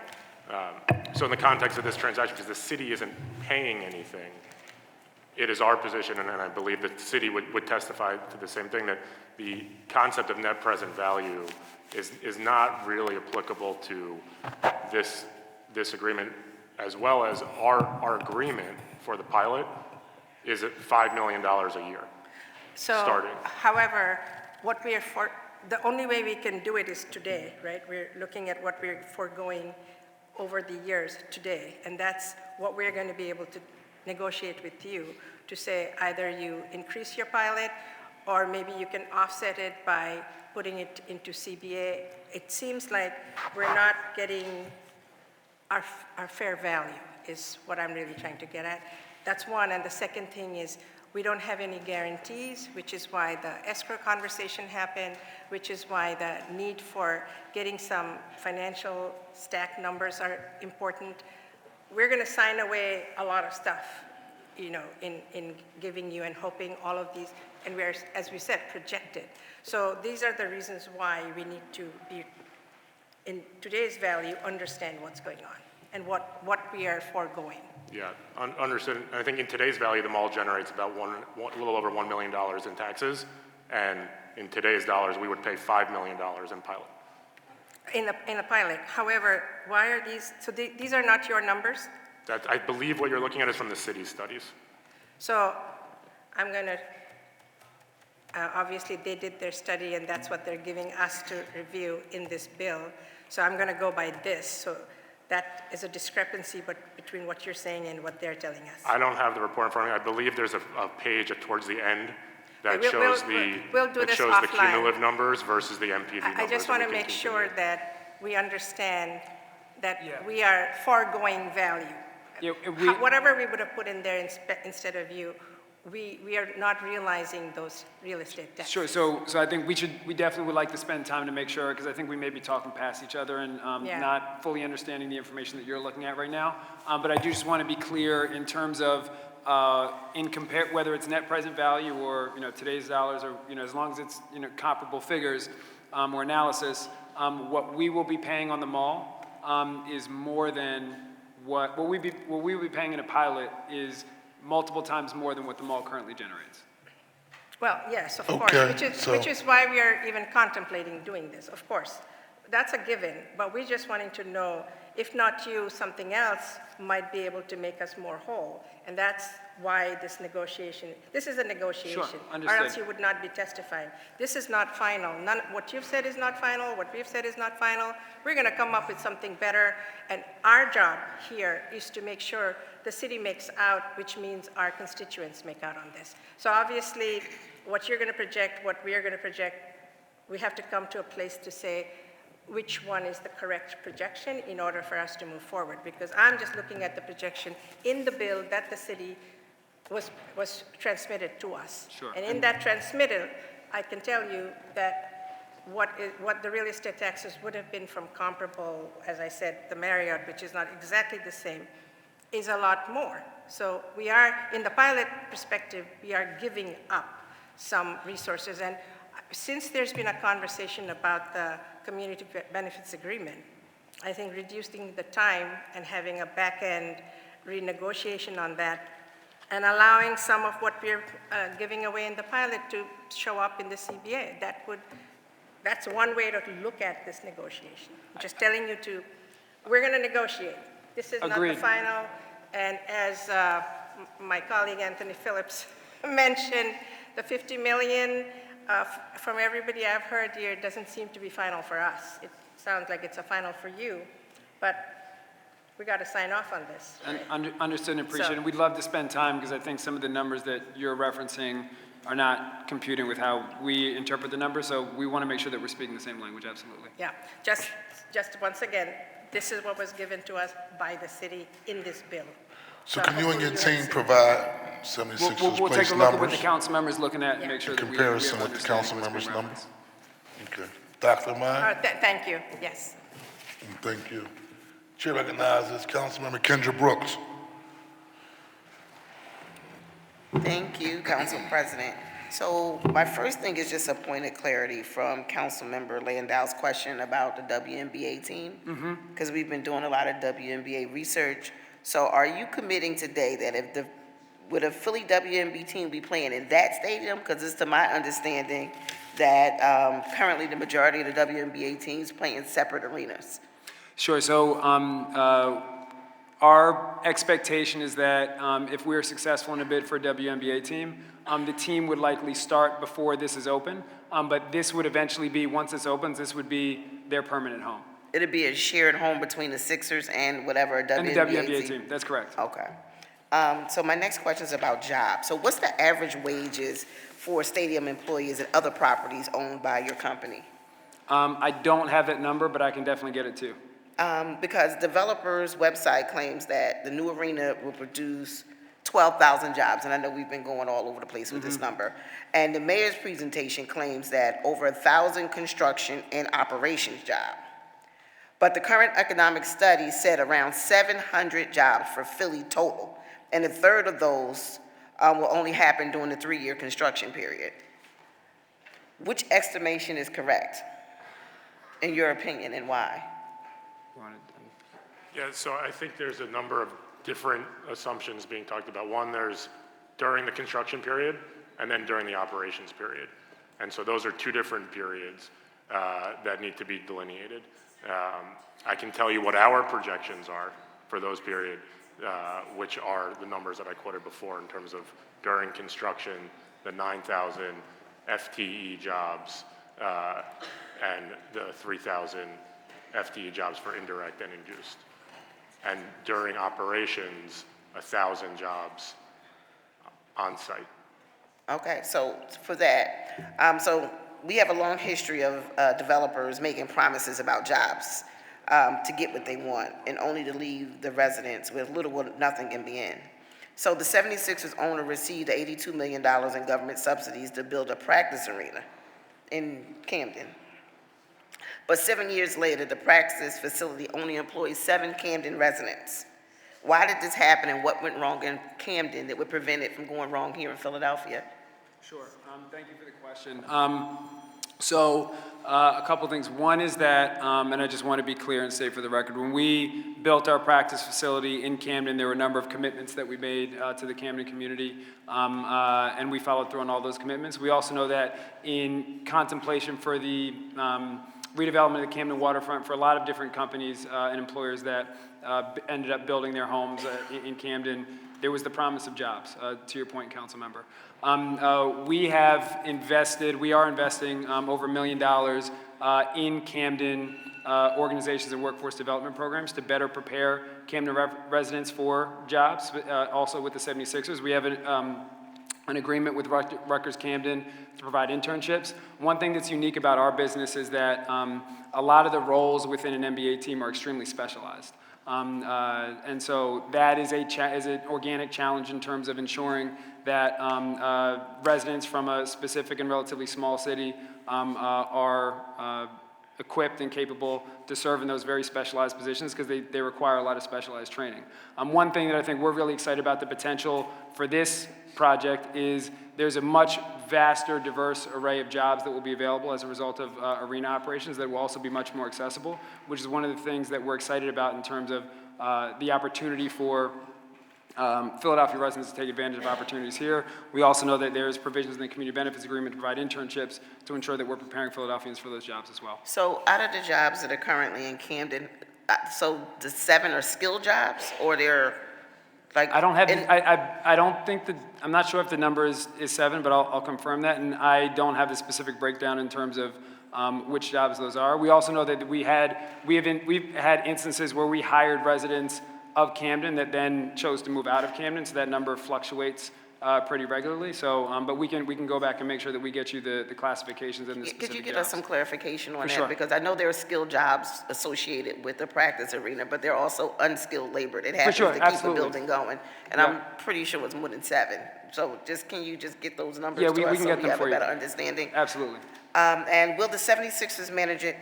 So in the context of this transaction, because the city isn't paying anything, it is our position, and I believe that the city would testify to the same thing, that the concept of net present value is not really applicable to this agreement, as well as our agreement for the pilot is at $5 million a year. So, starting. however, the only way we can do it is today, right? We're looking at what we're foregoing over the years today, and that's what we're going to be able to negotiate with you to say either you increase your pilot or maybe you can offset it by putting it into CBA. It seems like we're not getting our fair value is what I'm really trying to get at. That's one, and the second thing is we don't have any guarantees, which is why the escrow conversation happened, which is why the need for getting some financial stack numbers are important. We're going to sign away a lot of stuff, you know, in giving you and hoping all of these, and we're, as we said, projected. So these are the reasons why we need to be, in today's value, understand what's going on and what we are foregoing. Yeah, understood. I think in today's value, the mall generates about a little over $1 million in taxes, and in today's dollars, we would pay $5 million in pilot. in the pilot. However, why are these, so these are not your numbers? That, I believe what you're looking at is from the city studies. So I'm going to, obviously they did their study and that's what they're giving us to review in this bill. So I'm going to go by this. So that is a discrepancy between what you're saying and what they're telling us. I don't have the report in front of me. I believe there's a page towards the end that We'll- shows we'll do that this shows the offline. cumulative numbers versus the MPV numbers. I just want to and we can make sure continue. that we understand that we are foregoing value. Yeah, Whatever we would have put in there instead of you, we are not realizing those real estate taxes. Sure, so I think we definitely would like to spend time to make sure, because I think we may be talking past each other and Yeah. not fully understanding the information that you're looking at right now. But I do just want to be clear in terms of whether it's net present value or, today's dollars or, as long as it's, comparable figures or analysis, what we will be paying on the mall is more than what we will be paying in a pilot is multiple times more than what the mall currently generates. Well, yes, of course, Okay, which is why we are even contemplating doing this, of course. That's a given, but we're just wanting to know, if not you, something else might be able to make us more whole. And that's why this is a negotiation. Or understood. else you would not be testifying. This is not final. What you've said is not final, what we've said is not final. We're gonna come up with something better, and our job here is to make sure the city makes out, which means our constituents make out on this. So obviously, what you're gonna project, what we are gonna project, we have to come to a place to say which one is the correct projection in order for us to move forward. Because I'm just looking at the projection in the bill that the city was transmitted to us. Sure. And in that transmittal, I can tell you that what the real estate taxes would have been from comparable, as I said, the Marriott, which is not exactly the same, is a lot more. So we are, in the pilot perspective, we are giving up some resources. And since there's been a conversation about the community benefits agreement, I think reducing the time and having a back-end renegotiation on that and allowing some of what we're giving away in the pilot to show up in the CBA, that's one way to look at this negotiation. I'm just telling you we're going to negotiate. This is not Agreed. the final, and as my colleague Anthony Phillips mentioned, the 50 million from everybody I've heard here doesn't seem to be final for us. It sounds like it's a final for you, but we got to sign off on this. And understood and appreciated. And we'd love to spend time because I think some of the numbers that you're referencing are not computing with how we interpret the numbers. So we want to make sure that we're speaking the same language, absolutely. Yeah, just once again, this is what was given to us by the city in this bill. So can you and your hopefully team provide 76ers We'll place take a look at what numbers? the council members looking at and make sure In that we comparison have with the council understanding of members' what's being numbers? Okay. Dr. Meyer? Thank you, yes. Thank you. Chair recognizes Councilmember Kendra Brooks. Thank you, Council President. So my first thing is just a point of clarity from Councilmember Landau's question about the WNBA team. Because we've been doing a lot of WNBA research. So are you committing today that would a Philly WNBA team be playing in that stadium? Because it's to my understanding that currently the majority of the WNBA teams play in separate arenas. Sure. So our expectation is that if we're successful in a bid for a WNBA team, the team would likely start before this is open. But this would eventually be, once this opens, this would be their permanent home. It'd be a shared home between the Sixers and whatever WNBA And the WNBA team, that's correct. Okay. So my next question is about jobs. So what's the average wages for stadium employees at other properties owned by your company? I don't have that number, but I can definitely get it too. Because developers' website claims that the new arena will produce 12,000 jobs, and I know we've been going all over the place with this number. And the mayor's presentation claims that over 1,000 construction and operations jobs. But the current economic study said around 700 jobs for Philly total, and a third of those will only happen during the 3-year construction period. Which estimation is correct, in your opinion, and why? Yeah, so I think there's a number of different assumptions being talked about. One, there's during the construction period, and then during the operations period. And so those are two different periods. that need to be delineated. I can tell you what our projections are for those period, which are the numbers that I quoted before in terms of during construction, the 9,000 FTE jobs, and the 3,000 FTE jobs for indirect and induced. And during operations, 1,000 jobs on site. Okay, so for that, so we have a long history of developers making promises about jobs to get what they want and only to leave the residents with little or nothing in the end. So the 76ers owner received $82 million in government subsidies to build a practice arena in Camden. But 7 years later, the practice facility only employs 7 Camden residents. Why did this happen and what went wrong in Camden that would prevent it from going wrong here in Philadelphia? Sure. Thank you for the question. A couple things. One is that, and I just want to be clear and say for the record, when we built our practice facility in Camden, there were a number of commitments that we made to the Camden community, and we followed through on all those commitments. We also know that in contemplation for the redevelopment of the Camden waterfront for a lot of different companies and employers that ended up building their homes in Camden, there was the promise of jobs, to your point, council member. We are investing over $1 million in Camden organizations and workforce development programs to better prepare Camden residents for jobs, also with the 76ers. We have an agreement with Rutgers Camden to provide internships. One thing that's unique about our business is that a lot of the roles within an MBA team are extremely specialized. And so that is an organic challenge in terms of ensuring that residents from a specific and relatively small city are equipped and capable to serve in those very specialized positions because they require a lot of specialized training. One thing that I think we're really excited about the potential for this project is there's a much vaster, diverse array of jobs that will be available as a result of arena operations that will also be much more accessible, which is one of the things that we're excited about in terms of the opportunity for Philadelphia residents to take advantage of opportunities here. We also know that there's provisions in the Community Benefits Agreement to provide internships to ensure that we're preparing Philadelphians for those jobs as well. So out of the jobs that are currently in Camden, so the 7 are skilled jobs, or they're like? I don't have, I don't think that, I'm not sure if the number is 7, but I'll confirm that, and I don't have the specific breakdown in terms of which jobs those are. We also know that we've had instances where we hired residents of Camden that then chose to move out of Camden, so that number fluctuates pretty regularly. So, but we can go back and make sure that we get you the classifications and the specific Could you give jobs. us some clarification on For that? sure. Because I know there are skilled jobs associated with the practice arena, but there are also unskilled labor that happens sure, to keep the absolutely. building going. And Yeah. I'm pretty sure it's more than 7. So can you just get those numbers Yeah, to we us can so get we them have for a you. better understanding? Absolutely. And will the 76ers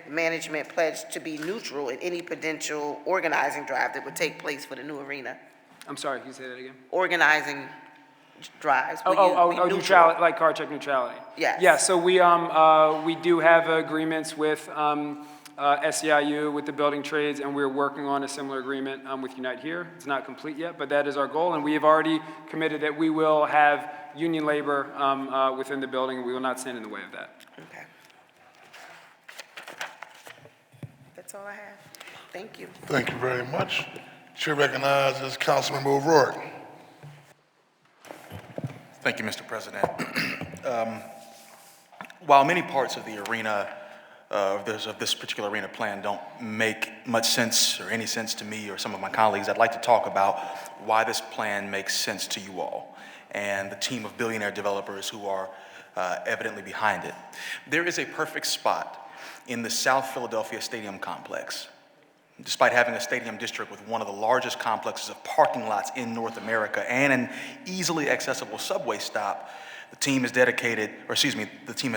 management pledge to be neutral in any potential organizing drive that would take place for the new arena? I'm sorry, can you say that again? Organizing drives. Will you be neutral? Neutrality, like car check neutrality. Yes. Yeah, so we do have agreements with SEIU, with the building trades, and we're working on a similar agreement with Unite Here. It's not complete yet, but that is our goal, and we have already committed that we will have union labor within the building, and we will not stand in the way of that. Okay. That's all I have. Thank you. Thank you very much. Chair recognizes Councilmember O'Rourke. Thank you, Mr. President. While many parts of the arena, of this particular arena plan don't make much sense or any sense to me or some of my colleagues, I'd like to talk about why this plan makes sense to you all and the team of billionaire developers who are evidently behind it. There is a perfect spot in the South Philadelphia Stadium complex. Despite having a stadium district with one of the largest complexes of parking lots in North America and an easily accessible subway stop, the team has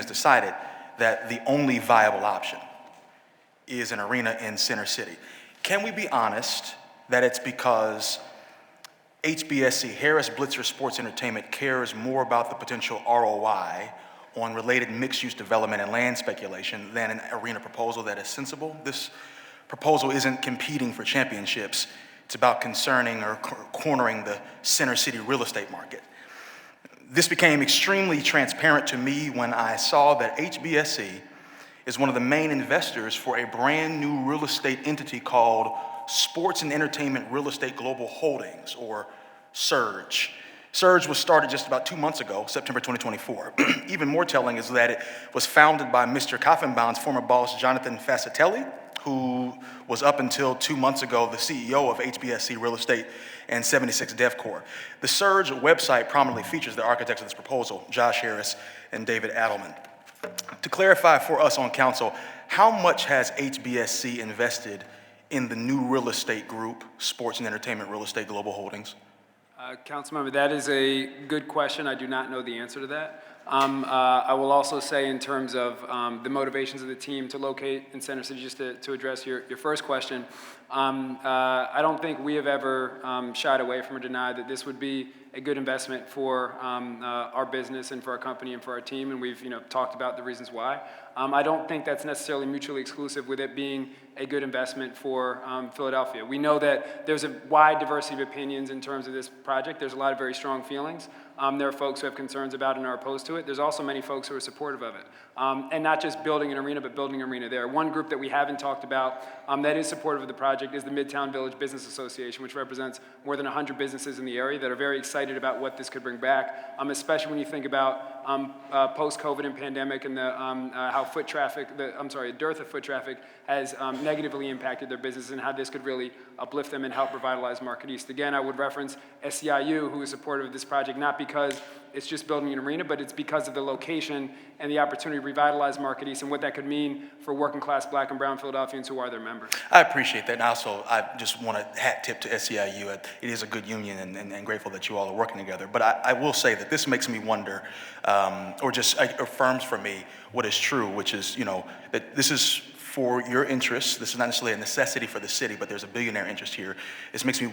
decided that the only viable option is an arena in Center City. Can we be honest that it's because HBSC, Harris Blitzer Sports Entertainment, cares more about the potential ROI on related mixed-use development and land speculation than an arena proposal that is sensible? This proposal isn't competing for championships. It's about concerning or cornering the Center City real estate market. This became extremely transparent to me when I saw that HBSC is one of the main investors for a brand new real estate entity called Sports and Entertainment Real Estate Global Holdings, or SURGE. SURGE was started just about 2 months ago, September 2024. Even more telling is that it was founded by Mr. Kaffenbaum's former boss, Jonathan Fascitelli, who was up until 2 months ago the CEO of HBSC Real Estate and 76 DevCorp. The SURGE website prominently features the architects of this proposal, Josh Harris and David Adelman. To clarify for us on council, how much has HBSC invested in the new real estate group, Sports and Entertainment Real Estate Global Holdings? Councilmember, that is a good question. I do not know the answer to that. I will also say in terms of the motivations of the team to locate in Center City, just to address your first question, I don't think we have ever shied away from or denied that this would be a good investment for our business and for our company and for our team, and we've talked about the reasons why. I don't think that's necessarily mutually exclusive with it being a good investment for Philadelphia. We know that there's a wide diversity of opinions in terms of this project. There's a lot of very strong feelings. There are folks who have concerns about it and are opposed to it. There's also many folks who are supportive of it. And not just building an arena, but building an arena there. One group that we haven't talked about that is supportive of the project is the Midtown Village Business Association, which represents more than 100 businesses in the area that are very excited about what this could bring back, especially when you think about post-COVID and pandemic and how foot traffic, the dearth of foot traffic has negatively impacted their business and how this could really uplift them and help revitalize Market East. Again, I would reference SEIU, who is supportive of this project, not because it's just building an arena, but it's because of the location and the opportunity to revitalize Market East and what that could mean for working class Black and brown Philadelphians who are their members. I appreciate that, and also I just want to hat tip to SEIU. It is a good union, and grateful that you all are working together. But I will say that this makes me wonder, or just affirms for me what is true, which is, that this is for your interests. This is not necessarily a necessity for the city, but there's a billionaire interest here. This makes me,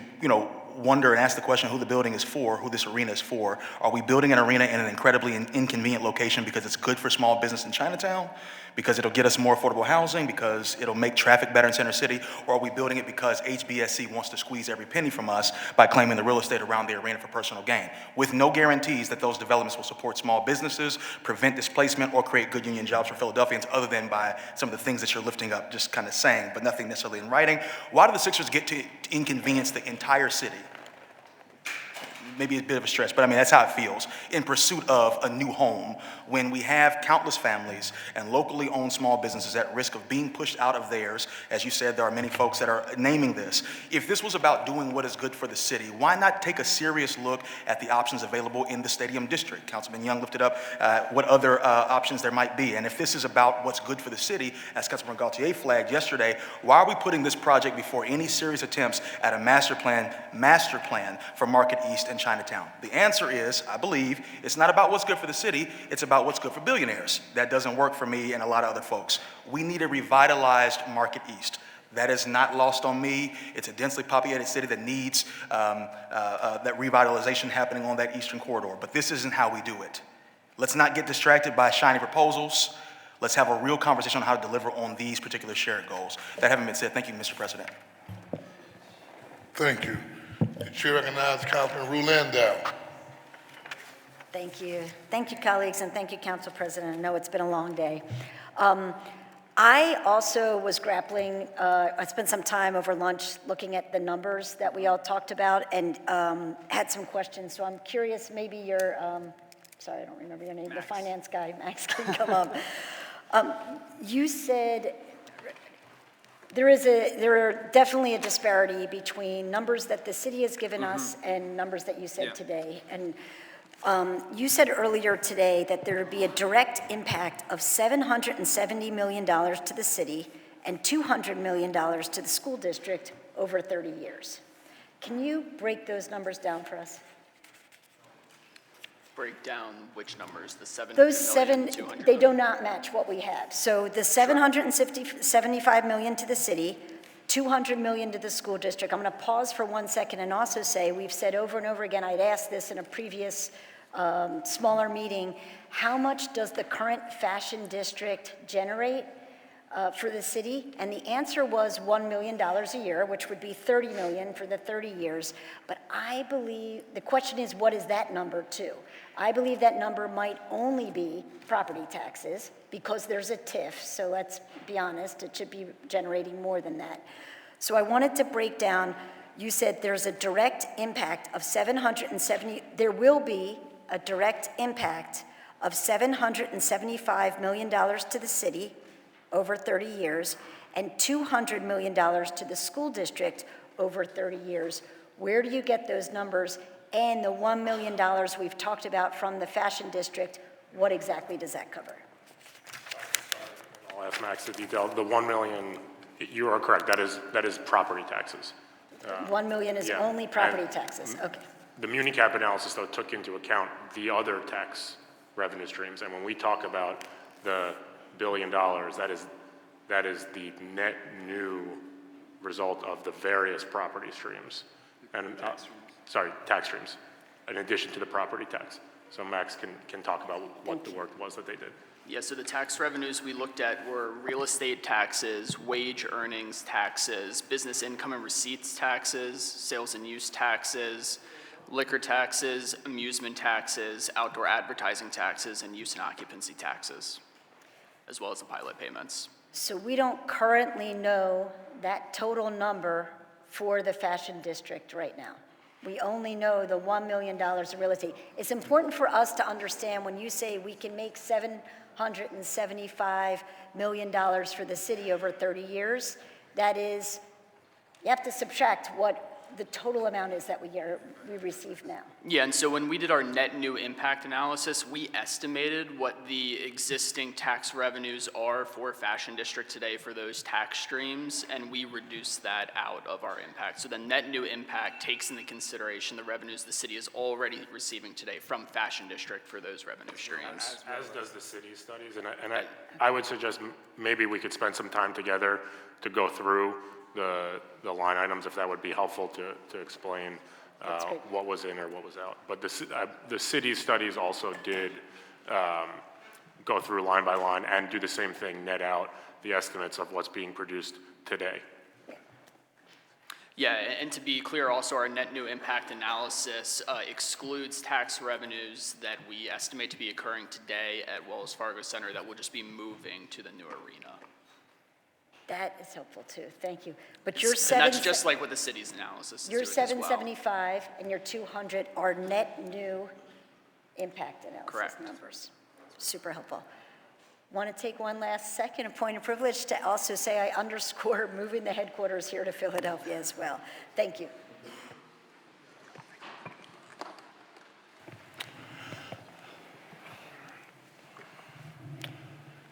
wonder and ask the question who the building is for, who this arena is for. Are we building an arena in an incredibly inconvenient location because it's good for small business in Chinatown? Because it'll get us more affordable housing? Because it'll make traffic better in Center City? Or are we building it because HBSC wants to squeeze every penny from us by claiming the real estate around the arena for personal gain, with no guarantees that those developments will support small businesses, prevent displacement, or create good union jobs for Philadelphians, other than by some of the things that you're lifting up, just kind of saying, but nothing necessarily in writing? Why do the Sixers get to inconvenience the entire city? Maybe a bit of a stretch, but I mean, that's how it feels, in pursuit of a new home, when we have countless families and locally owned small businesses at risk of being pushed out of theirs. As you said, there are many folks that are naming this. If this was about doing what is good for the city, why not take a serious look at the options available in the Stadium District? Councilman Young lifted up what other options there might be. And if this is about what's good for the city, as Councilman Gaultier flagged yesterday, why are we putting this project before any serious attempts at a master plan for Market East and Chinatown? The answer is, I believe, it's not about what's good for the city, it's about what's good for billionaires. That doesn't work for me and a lot of other folks. We need a revitalized Market East. That is not lost on me. It's a densely populated city that needs that revitalization happening on that eastern corridor. But this isn't how we do it. Let's not get distracted by shiny proposals. Let's have a real conversation on how to deliver on these particular shared goals. That having been said, thank you, Mr. President. Thank you. The chair recognizes Councilman Rue Landau. Thank you. Thank you, colleagues, and thank you, Council President. I know it's been a long day. I also was grappling, I spent some time over lunch looking at the numbers that we all talked about and had some questions. So I'm curious, maybe your, sorry, I don't remember your name, Max. The finance guy, Max, can come up. You said there are definitely a disparity between numbers that the city has given us and numbers that you said today. And you said earlier today that there would be a direct impact of $770 million to the city and $200 million to the school district over 30 years. Can you break those numbers down for us? Break down which numbers? The 700 Those million, 7, they do not match what we have. So the $775 million to the city, $200 million to the school district. I'm going to pause for 1 second and also say, we've said over and over again, I'd asked this in a previous smaller meeting, how much does the current fashion district generate? for the city? And the answer was $1 million a year, which would be $30 million for the 30 years. But I believe, the question is, what is that number too? I believe that number might only be property taxes because there's a TIF, so let's be honest, it should be generating more than that. So I wanted to break down, you said there's a direct impact of there will be a direct impact of $775 million to the city over 30 years, and $200 million to the school district over 30 years. Where do you get those numbers? And the $1 million we've talked about from the Fashion District, what exactly does that cover? I'll ask Max the detail. The 1 million, you are correct, that is property taxes. 1 million is yeah, only property and taxes, okay. The MuniCap analysis, though, took into account the other tax revenue streams. And when we talk about the $1 billion, that is the net new result of the various property streams. And, sorry, tax streams, in addition to the property tax. So Max can talk about what the work was that they did. Yeah, so the tax revenues we looked at were real estate taxes, wage earnings taxes, business income and receipts taxes, sales and use taxes, liquor taxes, amusement taxes, outdoor advertising taxes, and use and occupancy taxes, as well as the pilot payments. So we don't currently know that total number for the Fashion District right now. We only know the $1 million of real estate. It's important for us to understand when you say we can make $775 million for the city over 30 years, that is, you have to subtract what the total amount is that we receive now. Yeah, and so when we did our net new impact analysis, we estimated what the existing tax revenues are for Fashion District today for those tax streams, and we reduced that out of our impact. So the net new impact takes into consideration the revenues the city is already receiving today from Fashion District for those revenue streams. As does the city studies, and I would suggest maybe we could spend some time together to go through the line items, if that would be helpful to explain what was in or what was out. But the city studies also did go through line by line and do the same thing, net out the estimates of what's being produced today. Yeah, and to be clear, also our net new impact analysis excludes tax revenues that we estimate to be occurring today at Wells Fargo Center that will just be moving to the new arena. That is helpful too, thank you. But And your that's just like what the city's analysis is your doing as well. 775 and your 200 are net new impact analysis Correct. numbers. Super helpful. Want to take one last second, a point of privilege to also say I underscore moving the headquarters here to Philadelphia as well. Thank you.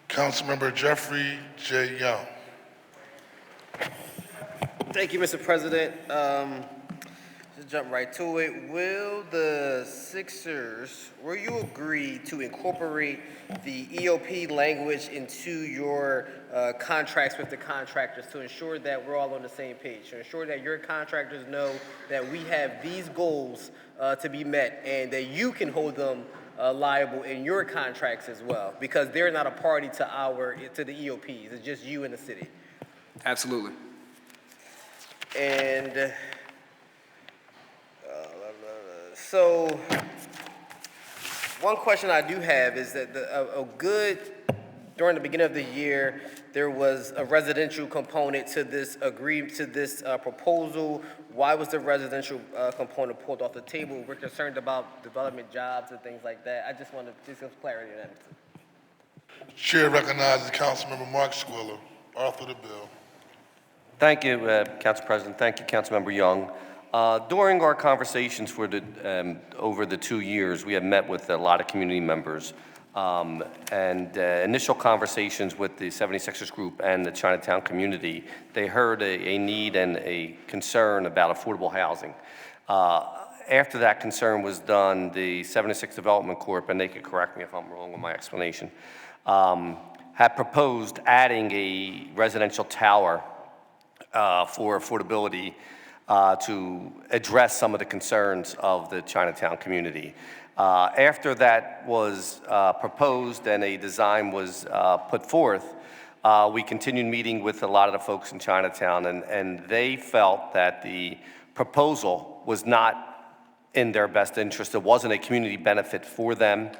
Councilmember Jeffrey J. Young. Thank you, Mr. President. Just jump right to it. Will you agree to incorporate the EOP language into your contracts with the contractors to ensure that we're all on the same page, to ensure that your contractors know that we have these goals to be met and that you can hold them liable in your contracts as well, because they're not a party to the EOPs. It's just you and the city. Absolutely. And so one question I do have is that during the beginning of the year, there was a residential component to this proposal. Why was the residential component pulled off the table? We're concerned about development jobs and things like that. I just want to get some clarity on that. Chair recognizes Councilmember Mark Squilla, author of the bill. Thank you, Council President. Thank you, Councilmember Young. During our conversations over the 2 years, we have met with a lot of community members. Initial conversations with the 76ers group and the Chinatown community, they heard a need and a concern about affordable housing. After that concern was done, the 76 Development Corp., and they could correct me if I'm wrong with my explanation, had proposed adding a residential tower for affordability to address some of the concerns of the Chinatown community. After that was proposed and a design was put forth, we continued meeting with a lot of the folks in Chinatown, and they felt that the proposal was not in their best interest. It wasn't a community benefit for them.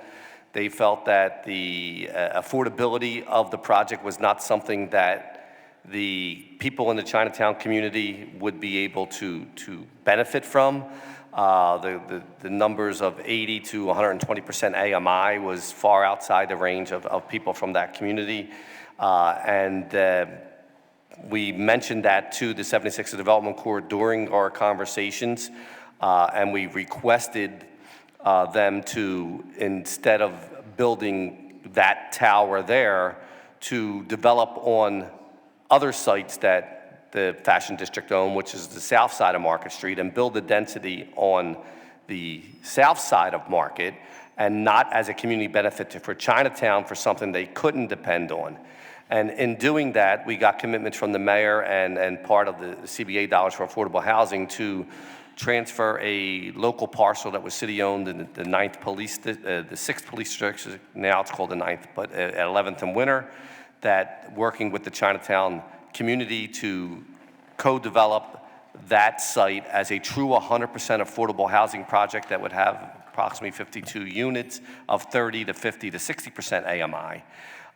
They felt that the affordability of the project was not something that the people in the Chinatown community would be able to benefit from. The numbers of 80 to 120% AMI was far outside the range of people from that community. We mentioned that to the 76th Development Corps during our conversations, and we requested them to, instead of building that tower there, to develop on other sites that the Fashion District own, which is the south side of Market Street, and build the density on the south side of Market, and not as a community benefit for Chinatown for something they couldn't depend on. And in doing that, we got commitments from the mayor and part of the CBA dollars for affordable housing to transfer a local parcel that was city-owned in the 9th Police, the 6th Police District, now it's called the 9th, but at 11th and Winter, that working with the Chinatown community to co-develop that site as a true 100% affordable housing project that would have approximately 52 units of 30 to 50 to 60% AMI.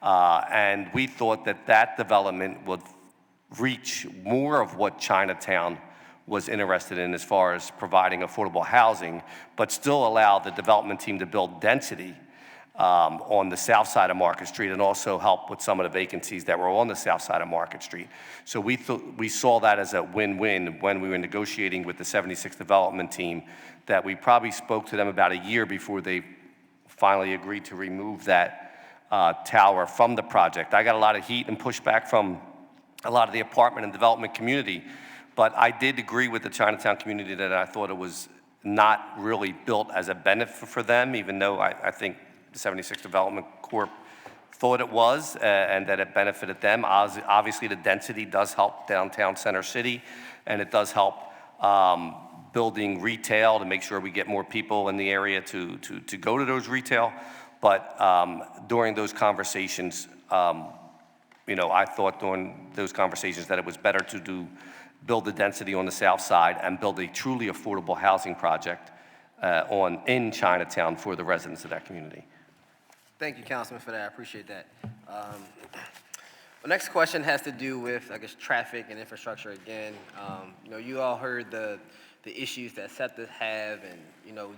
And we thought that that development would reach more of what Chinatown was interested in as far as providing affordable housing, but still allow the development team to build density on the south side of Market Street, and also help with some of the vacancies that were on the south side of Market Street. So we saw that as a win-win when we were negotiating with the 76th Development team, that we probably spoke to them about a year before they finally agreed to remove that tower from the project. I got a lot of heat and pushback from a lot of the apartment and development community, but I did agree with the Chinatown community that I thought it was not really built as a benefit for them, even though I think the 76th Development Corp thought it was, and that it benefited them. Obviously, the density does help downtown Center City, and it does help building retail to make sure we get more people in the area to go to those retail. But during those conversations, I thought during those conversations that it was better to build the density on the south side and build a truly affordable housing project in Chinatown for the residents of that community. Thank you, Councilman, for that. I appreciate that. The next question has to do with, I guess, traffic and infrastructure again. You all heard the issues that SEPTA have, and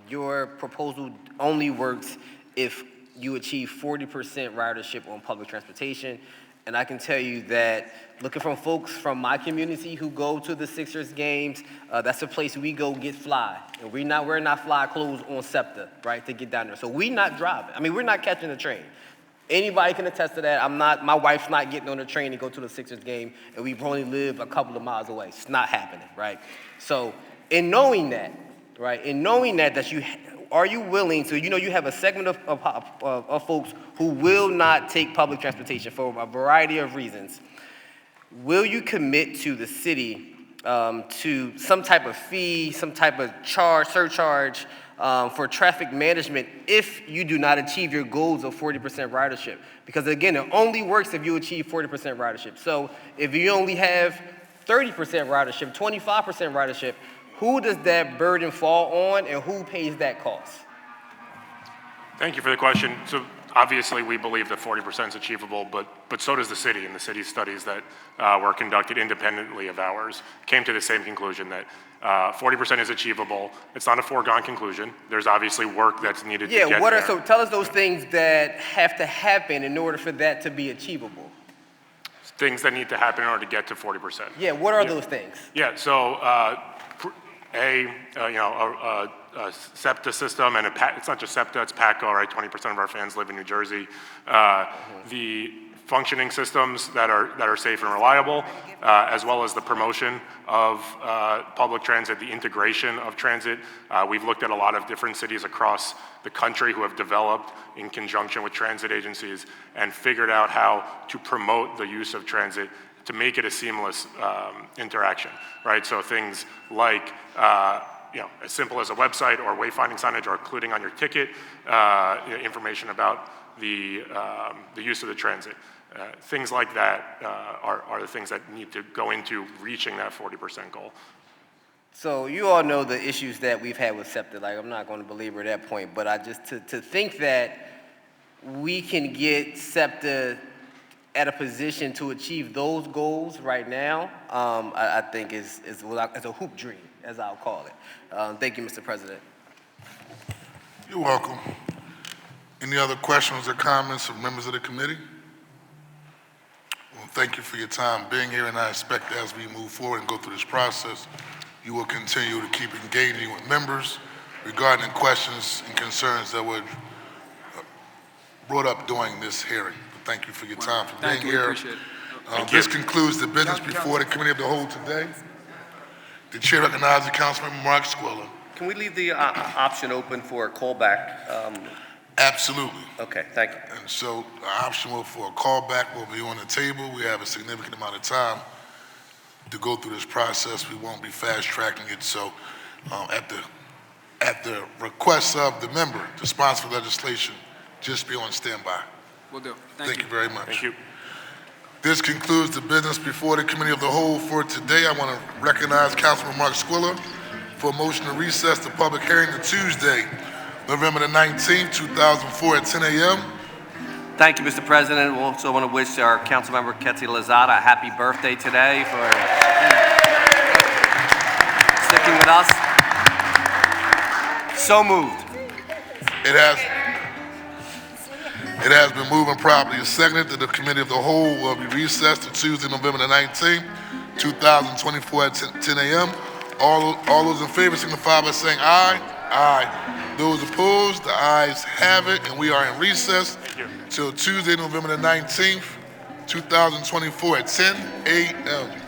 your proposal only works if you achieve 40% ridership on public transportation. And I can tell you that looking from folks from my community who go to the Sixers games, that's a place we go get fly. And we're not fly clothes on SEPTA, right, to get down there. So we're not driving. I mean, we're not catching the train. Anybody can attest to that. My wife's not getting on the train to go to the Sixers game, and we only live a couple of miles away. It's not happening, right? So in knowing that, right, are you willing to, you have a segment of folks who will not take public transportation for a variety of reasons. Will you commit to the city to some type of fee, some type of surcharge for traffic management if you do not achieve your goals of 40% ridership? Because again, it only works if you achieve 40% ridership. So if you only have 30% ridership, 25% ridership, who does that burden fall on, and who pays that cost? Thank you for the question. So obviously, we believe that 40% is achievable, but so does the city, and the city's studies that were conducted independently of ours came to the same conclusion that 40% is achievable. It's not a foregone conclusion. There's obviously work that's needed to get there. So tell us those things that have to happen in order for that to be achievable. Things that need to happen in order to get to 40%. Yeah, what are those things? Yeah, so a SEPTA system, and it's not just SEPTA, it's PATCO, right? 20% of our fans live in New Jersey. The functioning systems that are safe and reliable, as well as the promotion of public transit, the integration of transit. We've looked at a lot of different cities across the country who have developed in conjunction with transit agencies and figured out how to promote the use of transit to make it a seamless interaction, right? So things like, as simple as a website or wayfinding signage, or including on your ticket information about the use of the transit. Things like that are the things that need to go into reaching that 40% goal. So you all know the issues that we've had with SEPTA. Like, I'm not going to belabor that point, but I just, to think that we can get SEPTA at a position to achieve those goals right now, I think is a hoop dream, as I'll call it. Thank you, Mr. President. You're welcome. Any other questions or comments from members of the committee? Well, thank you for your time being here, and I expect as we move forward and go through this process, you will continue to keep engaging with members regarding questions and concerns that were brought up during this hearing. Thank you for your time for being Thank you, we here. appreciate it. This concludes the business before the Committee of the Whole today. The chair recognizes Councilmember Mark Squilla. Can we leave the option open for a callback? Absolutely. Okay, thank you. And so the option for a callback will be on the table. We have a significant amount of time to go through this process. We won't be fast tracking it. So at the request of the member to sponsor legislation, just be on standby. Will do. Thank you very much. Thank you. This concludes the business before the Committee of the Whole for today. I want to recognize Councilman Mark Squilla for a motion to recess the public hearing to Tuesday, November the 19th, 2004 at 10 a.m. Thank you, Mr. President. We also want to wish our Councilmember Ketty Lozada a happy birthday today for sticking with us. So moved. It has been moved and properly seconded that the Committee of the Whole will be recessed to Tuesday, November the 19th, 2024 at 10 a.m. All those in favor signify by saying aye. Aye. Those opposed, the ayes have it, and we are in recess till Tuesday, November the 19th, 2024 at 10 a.m.